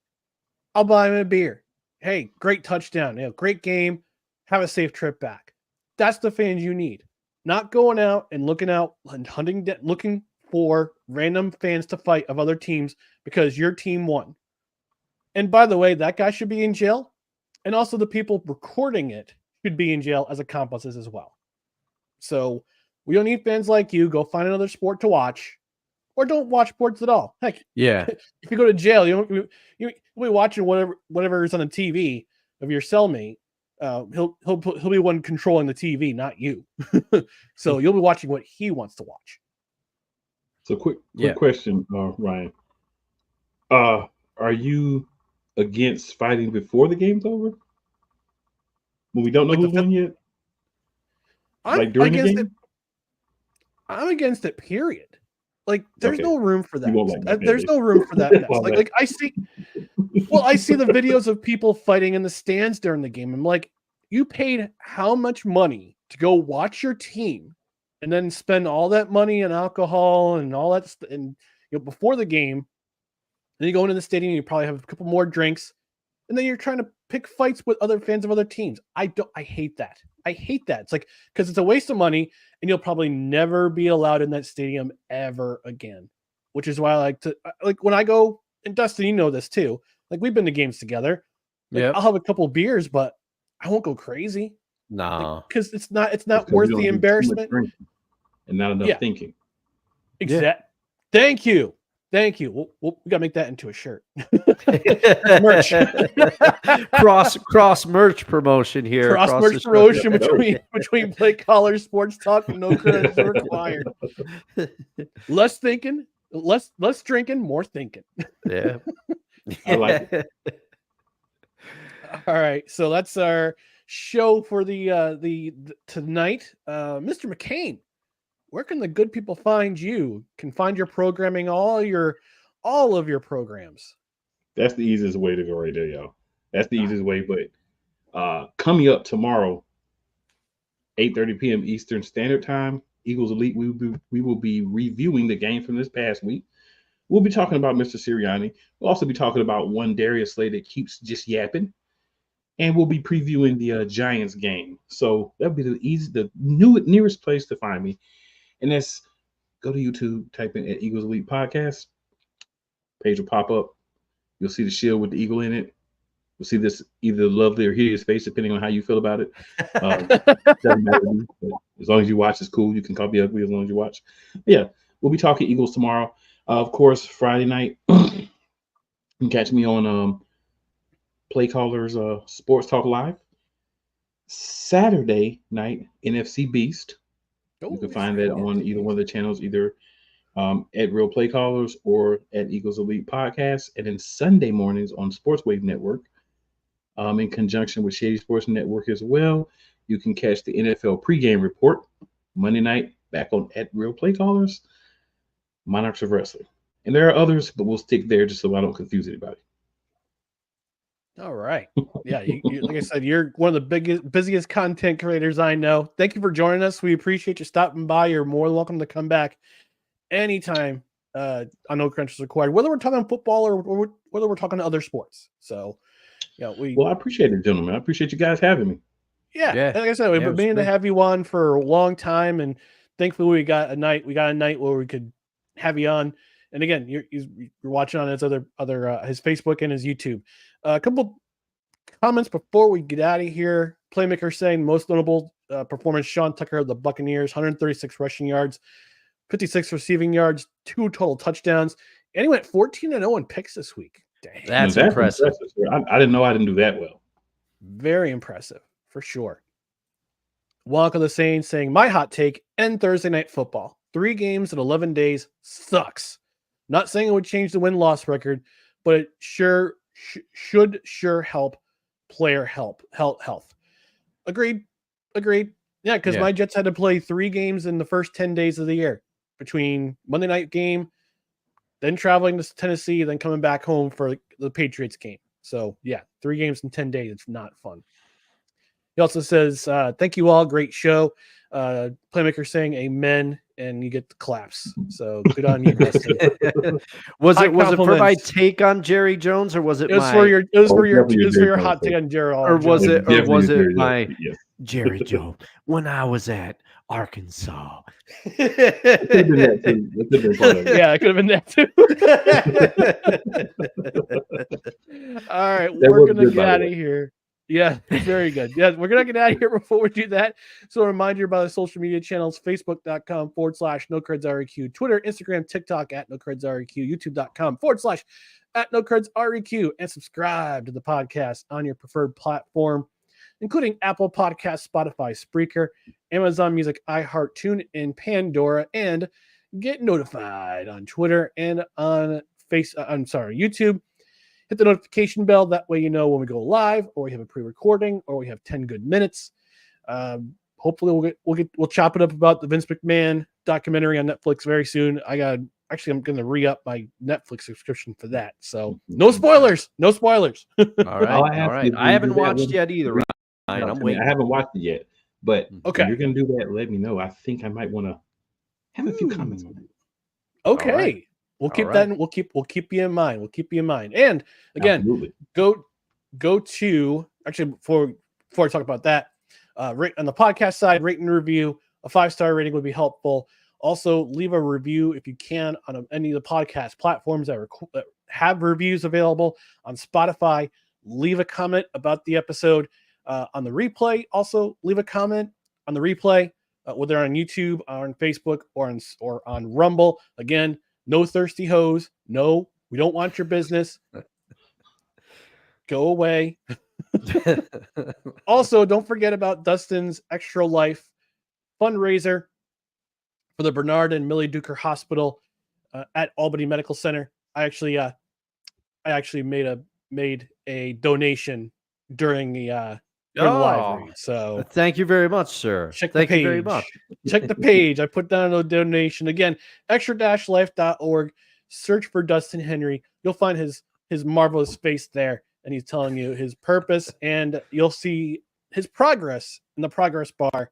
S2: I'll buy them a beer. Hey, great touchdown. Great game. Have a safe trip back. That's the fans you need. Not going out and looking for random fans to fight of other teams because your team won. And by the way, that guy should be in jail. And also the people recording it should be in jail as accomplices as well. So we don't need fans like you. Go find another sport to watch, or don't watch sports at all. Heck,
S3: Yeah.
S2: if you go to jail, you'll be watching whatever is on the TV of your cellmate. He'll be one controlling the TV, not you. So you'll be watching what he wants to watch.
S5: So quick question, Ryan. Are you against fighting before the game's over? When we don't know who's won yet?
S2: I'm
S5: during the
S2: against
S5: game?
S2: it. I'm against it, period. Like, there's no room for that.
S5: You won't like that,
S2: There's
S5: maybe.
S2: no room for that mess. Like I see the videos of people fighting in the stands during the game. I'm like, you paid how much money to go watch your team and then spend all that money on alcohol and all that and before the game. Then you go into the stadium, you probably have a couple more drinks, and then you're trying to pick fights with other fans of other teams. I hate that. I hate that. It's like, because it's a waste of money, and you'll probably never be allowed in that stadium ever again. Which is why I like when I go, and Dustin, you know this too. Like, we've been to games together. Like, I'll have a couple beers, but I won't go crazy.
S3: No,
S2: because it's not worth the embarrassment
S5: and not enough thinking.
S2: Exactly. Thank you. We gotta make that into a shirt. Merch.
S3: cross merch promotion here.
S2: Cross merch promotion between Blake Collar Sports Talk and No Credits Required. Less thinking, less drinking, more thinking.
S3: Yeah.
S5: I like it.
S2: All right, so that's our show for the tonight. Mr. McCain, where can the good people find you? Can find your programming, all of your programs.
S5: That's the easiest way to go right there, y'all. That's the easiest way. But coming up tomorrow, 8:30 p.m. Eastern Standard Time, Eagles Elite, we will be reviewing the game from this past week. We'll be talking about Mr. Sirianni. We'll also be talking about one Darius Slay that keeps just yapping. And we'll be previewing the Giants game. So that'll be the nearest place to find me. And that's go to YouTube, type in at Eagles Elite Podcast. Page will pop up. You'll see the shield with the eagle in it. You'll see this either lovely or hideous face, depending on how you feel about it. Doesn't matter to me, but as long as you watch, it's cool. You can call me ugly as long as you watch. But yeah, we'll be talking Eagles tomorrow. Of course, Friday night, you can catch me on Play Callers Sports Talk Live. Saturday night, NFC Beast. You can find that on either one of the channels, either at Real Play Callers or at Eagles Elite Podcast. And then Sunday mornings on Sports Wave Network, in conjunction with Shady Sports Network as well. You can catch the NFL pregame report Monday night back on at Real Play Callers, Monarchs of Wrestling. And there are others, but we'll stick there just so I don't confuse anybody.
S2: All right. Yeah, you, like I said, you're one of the busiest content creators I know. Thank you for joining us. We appreciate you stopping by. You're more than welcome to come back anytime. I know credentials required, whether we're talking football or whether we're talking other sports. So, yeah, I
S5: appreciate it, gentlemen. I appreciate you guys having me.
S2: Yeah. Like I said, we've been meaning to have you on for a long time, and thankfully we got a night where we could have you on. And again, you're watching on his other his Facebook and his YouTube. A couple comments before we get out of here. Playmaker saying most notable performance: Sean Tucker of the Buccaneers, 136 rushing yards, 56 receiving yards, 2 total touchdowns, and he went 14-0 in picks this week. Dang.
S3: That's impressive.
S5: I didn't know I didn't do that well.
S2: Very impressive for sure. Wonka the Sane saying my hot take: end Thursday night football. 3 games in 11 days sucks. Not saying it would change the win-loss record, but it should help player health. Agreed. Yeah, because my Jets had to play 3 games in the first 10 days of the year, between Monday night game, then traveling to Tennessee, then coming back home for the Patriots game. So yeah, 3 games in 10 days. It's not fun. He also says, thank you all. Great show. Playmaker saying amen, and you get the claps. So good on you, Dustin.
S3: was it for my take on Jerry Jones, or was it
S2: for your hot take on Jerry?
S3: Or was it my Jerry Jones when I was at Arkansas?
S2: Yeah, it could have been that too. All right, we're gonna get out of here. Yeah, very good. Yeah, we're going to get out of here before we do that. So a reminder about the social media channels: Facebook.com/NoCredsREQ, Twitter, Instagram, TikTok @NoCredsREQ, YouTube.com /NoCredsREQ, and subscribe to the podcast on your preferred platform, including Apple Podcasts, Spotify, Spreaker, Amazon Music, iHeart, TuneIn, Pandora, and get notified on Twitter and on YouTube. Hit the notification bell. That way you know when we go live, or we have a pre-recording, or we have 10 good minutes. Hopefully we'll chop it up about the Vince McMahon documentary on Netflix very soon. I'm going to re-up my Netflix subscription for that. So no spoilers. All
S3: right. I haven't watched yet either, Ryan. I'm waiting.
S5: I haven't watched it yet, but
S2: okay.
S5: If you're going to do that, let me know. I think I might want to have a few comments on it.
S2: Okay. We'll keep that. We'll keep you in mind. And again,
S5: absolutely.
S2: go to actually before I talk about that, rate on the podcast side, rate and review. A 5-star rating would be helpful. Also, leave a review if you can on any of the podcast platforms that have reviews available. On Spotify, leave a comment about the episode. On the replay, also leave a comment on the replay, whether on YouTube, on Facebook, or on Rumble. Again, no thirsty hoes. No, we don't want your business. Go away. Also, don't forget about Dustin's Extra Life fundraiser for the Bernard and Millie Duker Hospital at Albany Medical Center. I actually made a donation during the live read. So
S3: thank you very much, sir.
S2: Thank you very much. Check the page. I put down a donation. Again, extra-life.org. Search for Dustin Henry. You'll find his his marvelous face there, and he's telling you his purpose, and you'll see his progress in the progress bar.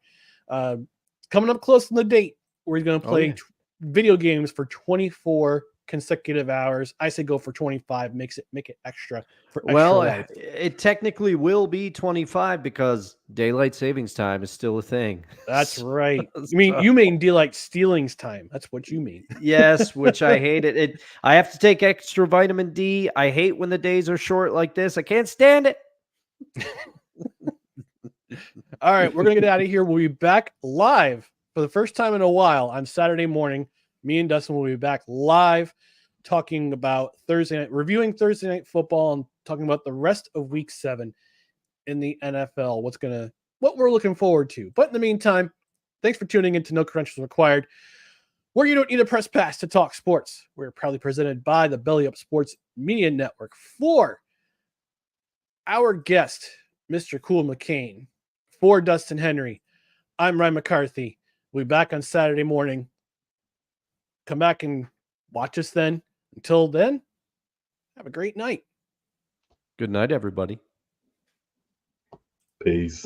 S2: Coming up close to the date where he's going to play video games for 24 consecutive hours. I say go for 25. Make it extra for extra life.
S3: It technically will be 25 because daylight savings time is still a thing.
S2: That's right. You mean daylight stealings time? That's what you mean.
S3: Yes, which I hate it. I have to take extra vitamin D. I hate when the days are short like this. I can't stand it.
S2: All right, we're gonna get out of here. We'll be back live for the first time in a while on Saturday morning. Me and Dustin will be back live talking about Thursday night, reviewing Thursday night football and talking about the rest of week 7 in the NFL. What we're looking forward to. But in the meantime, thanks for tuning in to No Credentials Required, where you don't need a press pass to talk sports. We're proudly presented by the Belly Up Sports Media Network. For our guest, Mr. Cool McCain, for Dustin Henry, I'm Ryan McCarthy. We'll be back on Saturday morning. Come back and watch us then. Until then, have a great night.
S3: Good night, everybody.
S5: Peace.